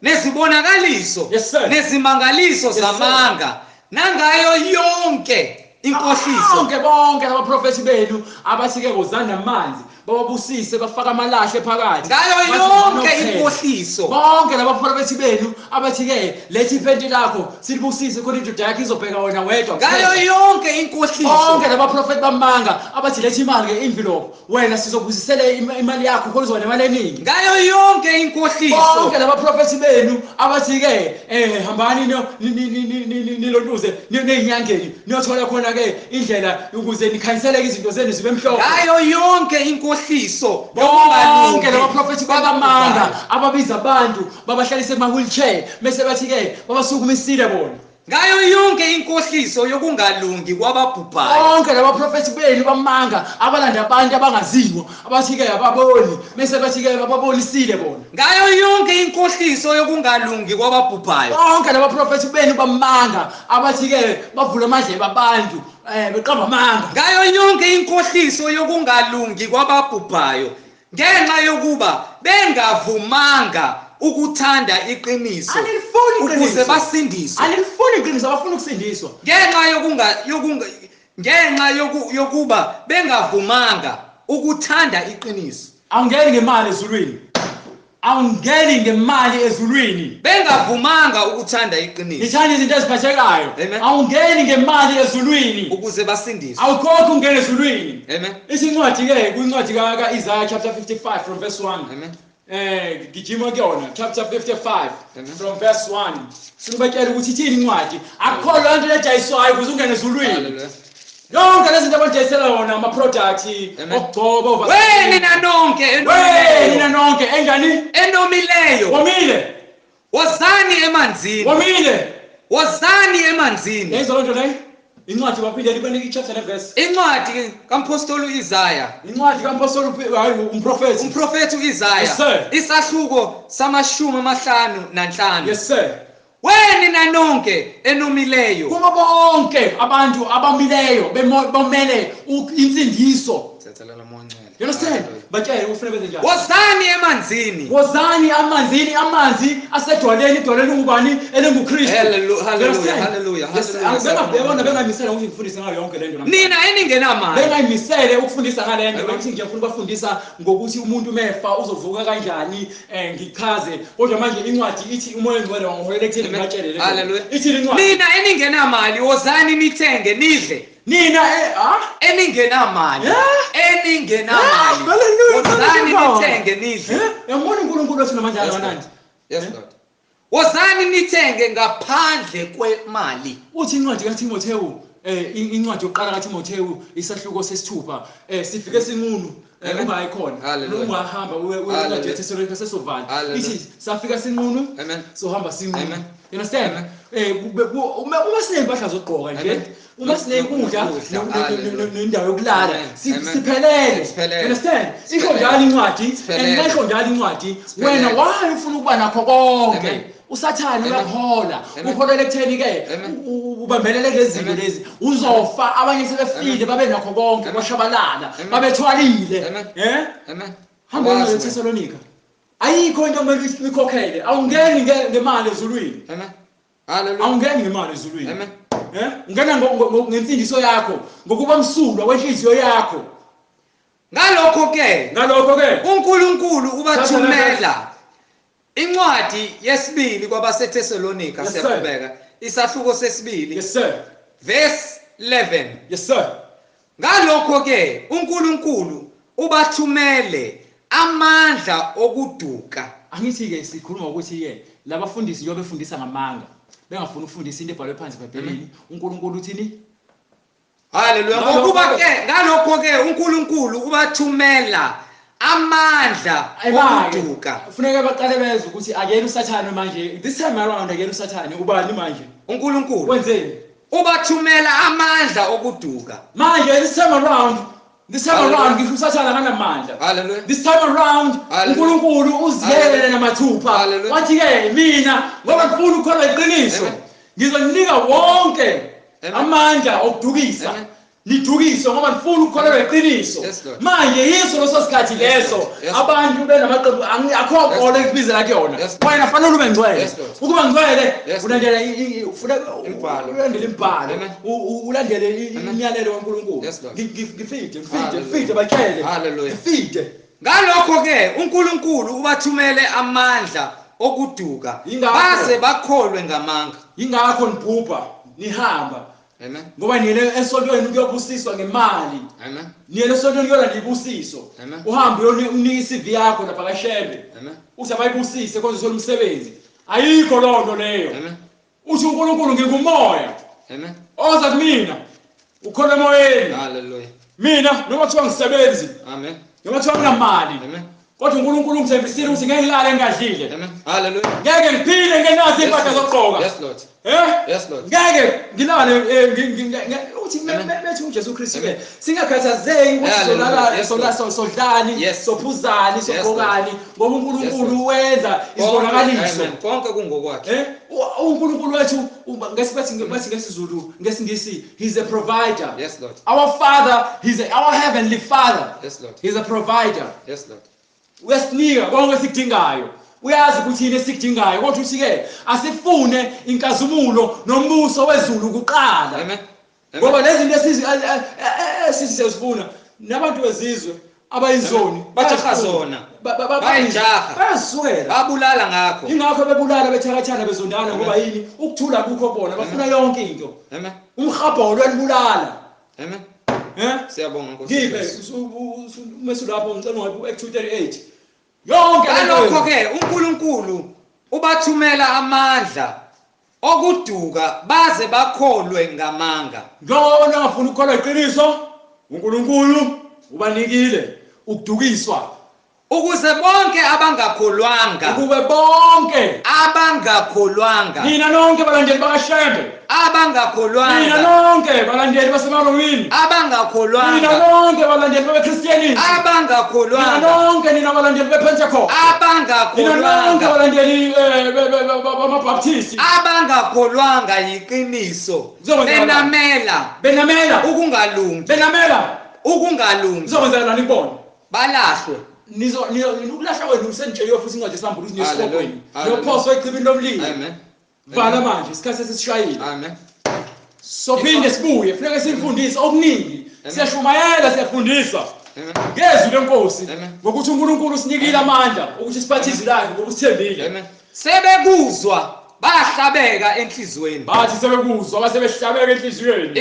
nezibonakaliso nezimangaliso zamanga nangayo yonke inkohliso bonke abaprofeti benu abathike ngozanda amanzi babusise bafaka amalahle phakathi ngayo yonke inkohliso bonke labaprofeti benu abathi ke lethi iphenti lakho silibusise khona indoda yakhe izobheka wena wedwa ngayo yonke inkohliso bonke labaprofeti bamanga abathi lethi imali ke envelope wena sizobusisela imali yakho khona uzona imali eningi ngayo yonke inkohliso bonke labaprofeti benu abathi ke hambani nilontuze nezinyangeni niyothola khona ke indlela ukuze nikhanyiseleke izinto zenu zibe mhlophe ngayo yonke inkohliso bonke labaprofeti babamanga ababiza abantu babahlalise kuma-wheelchair bese bathi ke babasukumisile bona ngayo yonke inkohliso yokungalungi kwababhubhayo bonke labaprofeti benu bamanga abalanda abantu abangaziwo abathi ke ababoni bese bathi ke bababonisile bona ngayo yonke inkohliso yokungalungi kwababhubhayo bonke labaprofeti benu bamanga abathi ke bavula amadlebe abantu beqamba amanga ngayo yonke inkohliso yokungalungi kwababhubhayo ngenxa yokuba bengavumanga ukuthanda iqiniso ukuze basindiswe alifuni iqiniso abafuna ukusindiswa ngenxa yokuba bengavumanga ukuthanda iqiniso awungeni ngemali ezulwini awungeni ngemali ezulwini bengavumanga ukuthanda iqiniso nithanda izinto eziphathekayo awungeni ngemali ezulwini ukuze basindiswe awukhokho ungene ezulwini amen isincwadi ke kwincwadi kaIsaiah chapter 55 from verse 1 amen gijima kuyona chapter 55 from verse 1 sinubekela ukuthi ithini incwadi akukholwa into ejayiswayo ukuze ungene ezulwini yonke lezi zinto abajayisela yona ama products okugcoba nina nonke enjani enomileyo womile wozani emanzini womile wozani emanzini yenza lonto le incwadi baphinde libenike ichapter neverse. incwadi kampostoli Isaya, Incwadi kampostoli umprofethi. umprofethi uIsaya, Yes, sir. isahluko sama-55. Yes sir. Weni nanonke enumileyo, Kuba bonke abantu abamileyo bomele insindiso. thethelela moncele. You understand? Batshele ufuna benze njani? Wozani emanzini, Wozani amanzini, amanzi asedwaleni, idwaleni ungubani elinguKristu. Hallelujah, You understand? hallelujah, Yes, hallelujah. bengayimisela ukuthi ngifundise ngayo yonke lento namhlanje. nina eningenamali, Bengayimisele ukufundisa ngale nto Amen. ukuthi ngiyafuna ukubafundisa ngokuthi umuntu mefa uzovuka kanjani ngichaze. Kodwa manje incwadi ithi umoya ongcwele wangiholela ekutheni ngibatshele le nto. Hallelujah. Ithi incwadi nina eningenamali, wozani nithenge nidle. nina Eningenamali, Yeah. eningenamali, Hallelujah, wozani hallelujah. nithenge nidle. yambona uNkulunkulu wethu namandla Yes, Lord. akanandi. Yes, Lord. Wozani nithenge ngaphandle kwemali. Uthi incwadi kaTimothewu incwadi yokuqala kaTimothewu isahluko sesithupha sifike sinqunu Amen. uma ayikhona Hallelujah. uma hamba Hallelujah. uye eThesalonika sesovala Hallelujah. ithi safika sinqunu Amen. sohamba sinqunu. Amen. You understand? Uma sinempahla zokugqoka nje, Amen. uma sinekudla Hallelujah. nendawo yokulala Amen. Amen. siphelele. Siphelele. You understand? Siphelele. Isho njalo incwadi Siphelele. and isho njalo incwadi Siphelele. wena why ufuna ukuba nakho konke. Amen. Usathane Amen. uyakhola Amen. ukholele ekutheni ke Amen. ubambelele lezinto Amen. lezi uzofa abanye sebefile babe nakho konke Amen. bashabalala Amen. babethwalile. Amen. Amen. Hamba eThesalonika ayikho into okumele uyikhokhele awungeni ngemali ezulwini. Amen. Hallelujah. Awungeni ngemali ezulwini. Amen. Ungena ngensindiso yakho ngokuba msulwa wenhliziyo yakho. Ngalokho ke Ngalokho ke uNkulunkulu ubathumela. Incwadi yesibili kwabaseThesalonika, Yes, sir. siyaqhubeka, isahluko sesibili, Yes sir. verse 11. Yes sir. Ngalokho ke uNkulunkulu ubathumele amandla okuduka. Angithi ke sikhuluma ukuthi ke labafundisi njengoba befundisa ngamanga bengafuni ukufundisa into ebhalwe phansi eBhayibhelini. uNkulunkulu uthini? Hallelujah. Ngokuba ke ngalokho ke uNkulunkulu ubathumela amandla okuduka. Kufuneka baqale bezwe ukuthi akuyena uSathane manje. This time around akuyena uSathane ubani manje? uNkulunkulu Wenzeni? ubathumela amandla okuduka. Manje this time around Hallelujah. ngisho uSathane akanamandla. Hallelujah. This time around Hallelujah. uNkulunkulu uziyele namathupha. Hallelujah. Wathi ke mina ngoba ngifuna ukukholwa iqiniso Amen. ngizonika wonke Amen. amandla okudukisa. Amen. Lidukiswe ngoba ngifuna ukukholwa iqiniso. Yes, Lord. Manje yiso leso sikhathi leso Lord. Yes, abantu benamaqembu akho nkolo ekubizela kuyona. Yes, Lord. Wena fanele ube ngcwele. Yes, Lord. Ukuba ngcwele Yes, ulandela ufuna Imbhalo. ulandela imbhalo. Amen. Ulandele Amen. imiyalelo kaNkulunkulu. Yes, Lord. Ngifide Hallelujah. bakele. Hallelujah. Ngifide. Ngalokho ke uNkulunkulu ubathumele amandla okuduka Yingakho. baze bakholwe ngamanga. Yingakho nibhubha nihamba. Amen. Ngoba niyele esontweni ukuyobusiswa ngemali. Amen. Niyele esontweni uyolanda ibusiso. Amen. Uhambe unika iCV yakho lapha kaShembe. Amen. Uthi abayibusise konke uzothola umsebenzi. Ayikho lonto leyo. Amen. Uthi uNkulunkulu ngikumoya. Amen. Oza kumina. Ukholwa emoyeni. Hallelujah. Mina noma kuthiwa ngisebenzi, Amen. noma kuthiwa nginamali. Amen. Kodwa uNkulunkulu ungithembisile ukuthi ngeke ngilale ngadlile. Amen. Hallelujah. Ngeke ngiphile ngenazi impahla zokugqoka. Yes, Lord. Yes, Lord. Ngeke ngilale uthi methi uJesu Kristu ke singakhathazeki ukuthi solala sodlani Yes. sophuzani sogqokani ngoba uNkulunkulu wenza izibonakaliso. Amen. Konke kungokwakhe. uNkulunkulu wethu ngesibathi ngesizulu ngesingisi he's a provider. Yes, Lord. Our Father, our heavenly Father. Yes, Lord. He's a provider. Yes, Lord. Uyasinika konke esikudingayo. Uyazi ukuthi yini esikudingayo kodwa uthi ke asifune inkazumulo nombuso wezulu kuqala. Amen. Ngoba lezi zinto sisifuna nabantu bezizwe abayizoni bajaha zona. Bayajaha. bayasukela Babulala ngakho. ingakho bebulala bethakathana bezondana ngoba yini ukuthula kukho bona bafuna yonke into. Amen. Umhabholo welibulala. Amen. Siyabonga Nkosi. Ngibe mesulapho ngicela ngoba Act 238 yonke Ngalokho ke uNkulunkulu ubathumela amandla okuduka baze bakholwe ngamanga. ngoba ngafuna ukukholwa iqiniso uNkulunkulu ubanikile ukudukiswa ukuze bonke abangakholwanga ukube bonke abangakholwanga nina nonke balandeli bakaShembe nina abangakholwanga nonke balandeli basemalungwini nina abangakholwanga nonke balandeli beChristianism nina abangakholwanga nonke nina balandeli bePentecost nina nonke abangakholwanga balandeli bamaBaptisti abangakholwanga yiqiniso benamela ukungalungi nizokwenzelani kubona balahlwe ukulahla kwenu usenjeliwe futhi incwadi yesambulu sinesikophweni niyophoswa echibini lomlilo vala manje isikhathi sesishayile sophinde sibuye funeka simfundise okuningi siyashumayela siyafundisa ngezwi lenkosi ngokuthi uNkulunkulu usinikile amandla ukuthi siphathise lakhe ngokusithembile sebekuzwa bahlabeka enhlizweni bathi sebekuzwa basebehlabeka enhlizweni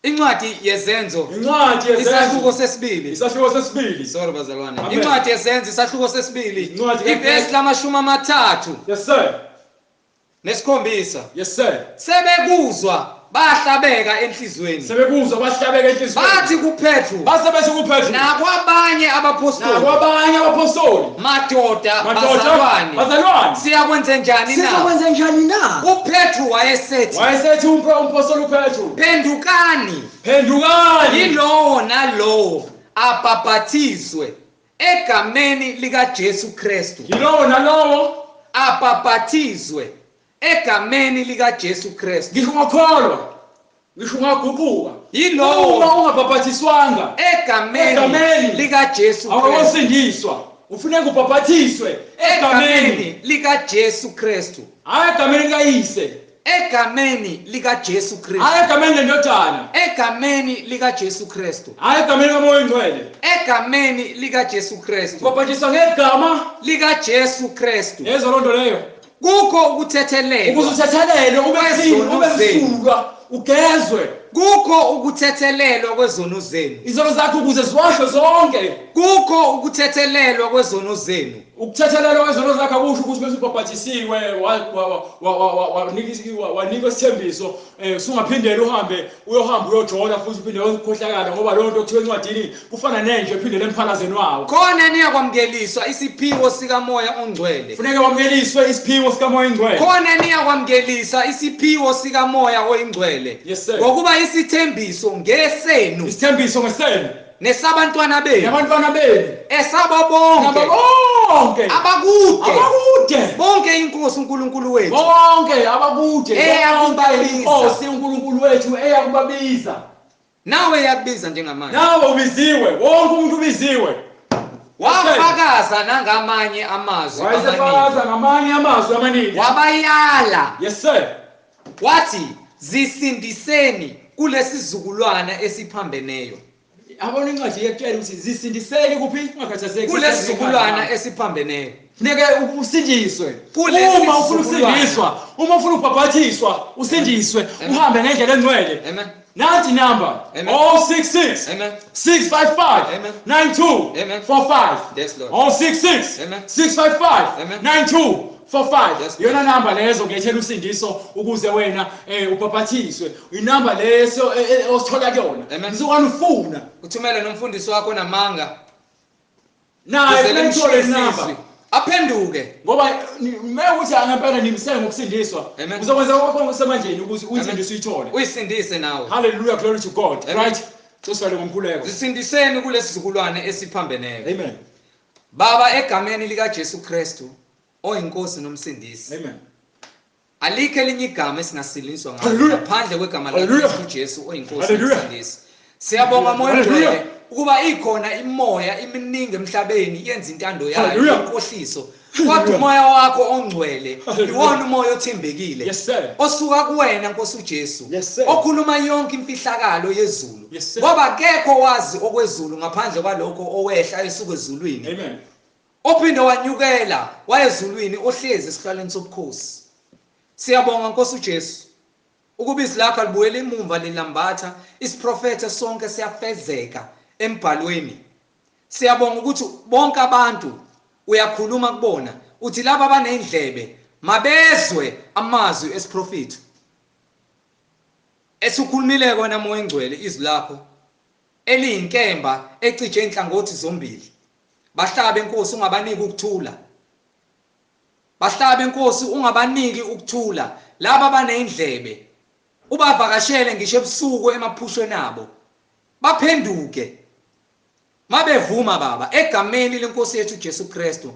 incwadi yezenzo isahluko sesibili sorry bazalwane incwadi yezenzo isahluko sesibili ivesi la30 yes sir nesikhombisa yes sir sebekuzwa bahlabeka enhlizweni bathi kuPetru basebethi kuPetru nakwabanye abapostoli madoda bazalwane siyakwenza njani na uPetru wayesethi umpostoli uPetru phendukani yilowo nalowo abhaphathizwe egameni likaJesu Kristu yilowo nalowo abhaphathizwe egameni likaJesu Kristu ngisho ngakholwa ngisho ngaguquka yilowo uma ungabhaphathiswanga egameni likaJesu Kristu awusindiswa ufuneka ubhaphathiswe egameni likaJesu Kristu hayi egameni likayise egameni likaJesu Kristu hayi egameni lendodana egameni likaJesu Kristu hayi egameni kaMoya Oyingcwele egameni likaJesu Kristu ubhaphathiswa ngegama likaJesu Kristu yezo lonto leyo kukho ukuthethelelwa ukuzithethelele ubezulwa ugezwe kukho ukuthethelelwa kwezono zenu izono zakho ukuze ziwashwe zonke kukho ukuthethelelwa kwezono zenu ukuthethelelwa kwezono zakho akusho ukuthi bese ubhaphathisiwe wanikwa isithembiso usungaphindela uyohamba uyojona futhi uphinde ukhohlakala ngoba lonto okuthiwa encwadini kufana nenje ephindele emphalazeni wawo khona niyakwamkeliswa isiphiwo sikaMoya Ongcwele funeka wamkeliswe isiphiwo sikaMoya Oyingcwele khona niyakwamkelisa isiphiwo sikaMoya Oyingcwele ngokuba isithembiso ngesenu nesabantwana benu esaba bonke abakude bonke inkosi uNkulunkulu wethu bonke abakude inkosi uNkulunkulu wethu eyakubabiza nawe yakubiza njengamanje nawe ubiziwe wonke umuntu ubiziwe wafakaza nangamanye amazwi amaningi wabayala yes sir wathi zisindiseni kulesizukulwana esiphambeneyo abona incwadi yekutshela ukuthi zisindiseni kuphi ungakhathazeki kulesizukulwana esiphambeneyo funeke usindiswe uma ufuna usindiswa uma ufuna ubhaphathiswa usindiswe uhambe ngendlela engcwele amen nathi number 066 amen 655 9245 yes lord 066 amen 655 9245 Yes, yona number lezo ngiyethela usindiso ukuze wena ubhaphathiswe inumber leso osithola kuyona ngizokwana ufuna uthumele nomfundisi wakho namanga naye ngithole number aphenduke ngoba ukuthi angempela nimsele ngokusindiswa uzokwenza konke okusemandleni ukuthi uyisindise uyithole uyisindise nawe hallelujah glory to God right sosifale ngomkhuleko zisindiseni kulesizukulwane esiphambeneyo amen baba egameni likaJesu Kristu oyinkosi nomsindisi amen alikho elinye igama esingasiliswa ngalo ngaphandle kwegama likaJesu oyinkosi nomsindisi siyabonga Moya Ongcwele ukuba ikhona imoya iminingi emhlabeni yenza intando yayo inkohliso kodwa umoya wakho ongcwele iwona umoya othembekile osuka kuwena Nkosi uJesu okhuluma yonke imfihlakalo yezulu ngoba kekho wazi okwezulu ngaphandle kwalokho owehla esuka ezulwini amen ophinde wanyukela wayezulwini ohlezi esihlalweni sobukhosi siyabonga Nkosi uJesu ukuba izilakho libuyele emumva lilambatha isiprofetho sonke siyafezeka embhalweni siyabonga ukuthi bonke abantu uyakhuluma kubona uthi laba abanendlebe mabezwe amazwi esiprofetho esukhulumile kona Moya Ongcwele izwi lakho eliyinkemba ecije inhlangothi zombili bahlaba enkosi ungabaniki ukuthula, bahlaba enkosi ungabaniki ukuthula. Laba abanezindlebe ubavakashele ngisho ebusuku emaphushweni abo, baphenduke mabevuma baba egameni lenkosi yethu Jesu Kristu,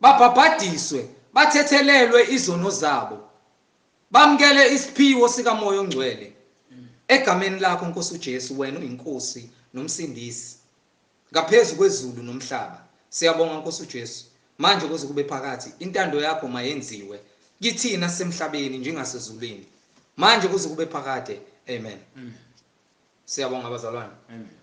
babhabhadiswe, bathethelelwe izono zabo, bamkele isiphiwo sika Moya Ongcwele egameni lakho Nkosi uJesu. Wena uyinkosi nomsindisi ngaphezulu kwezulu nomhlaba. Siyabonga Nkosi uJesu, manje kuze kube phakathi intando yakho mayenziwe kithina semhlabeni njengasezulwini, manje kuze kube phakade. Amen. Siyabonga bazalwane. Amen.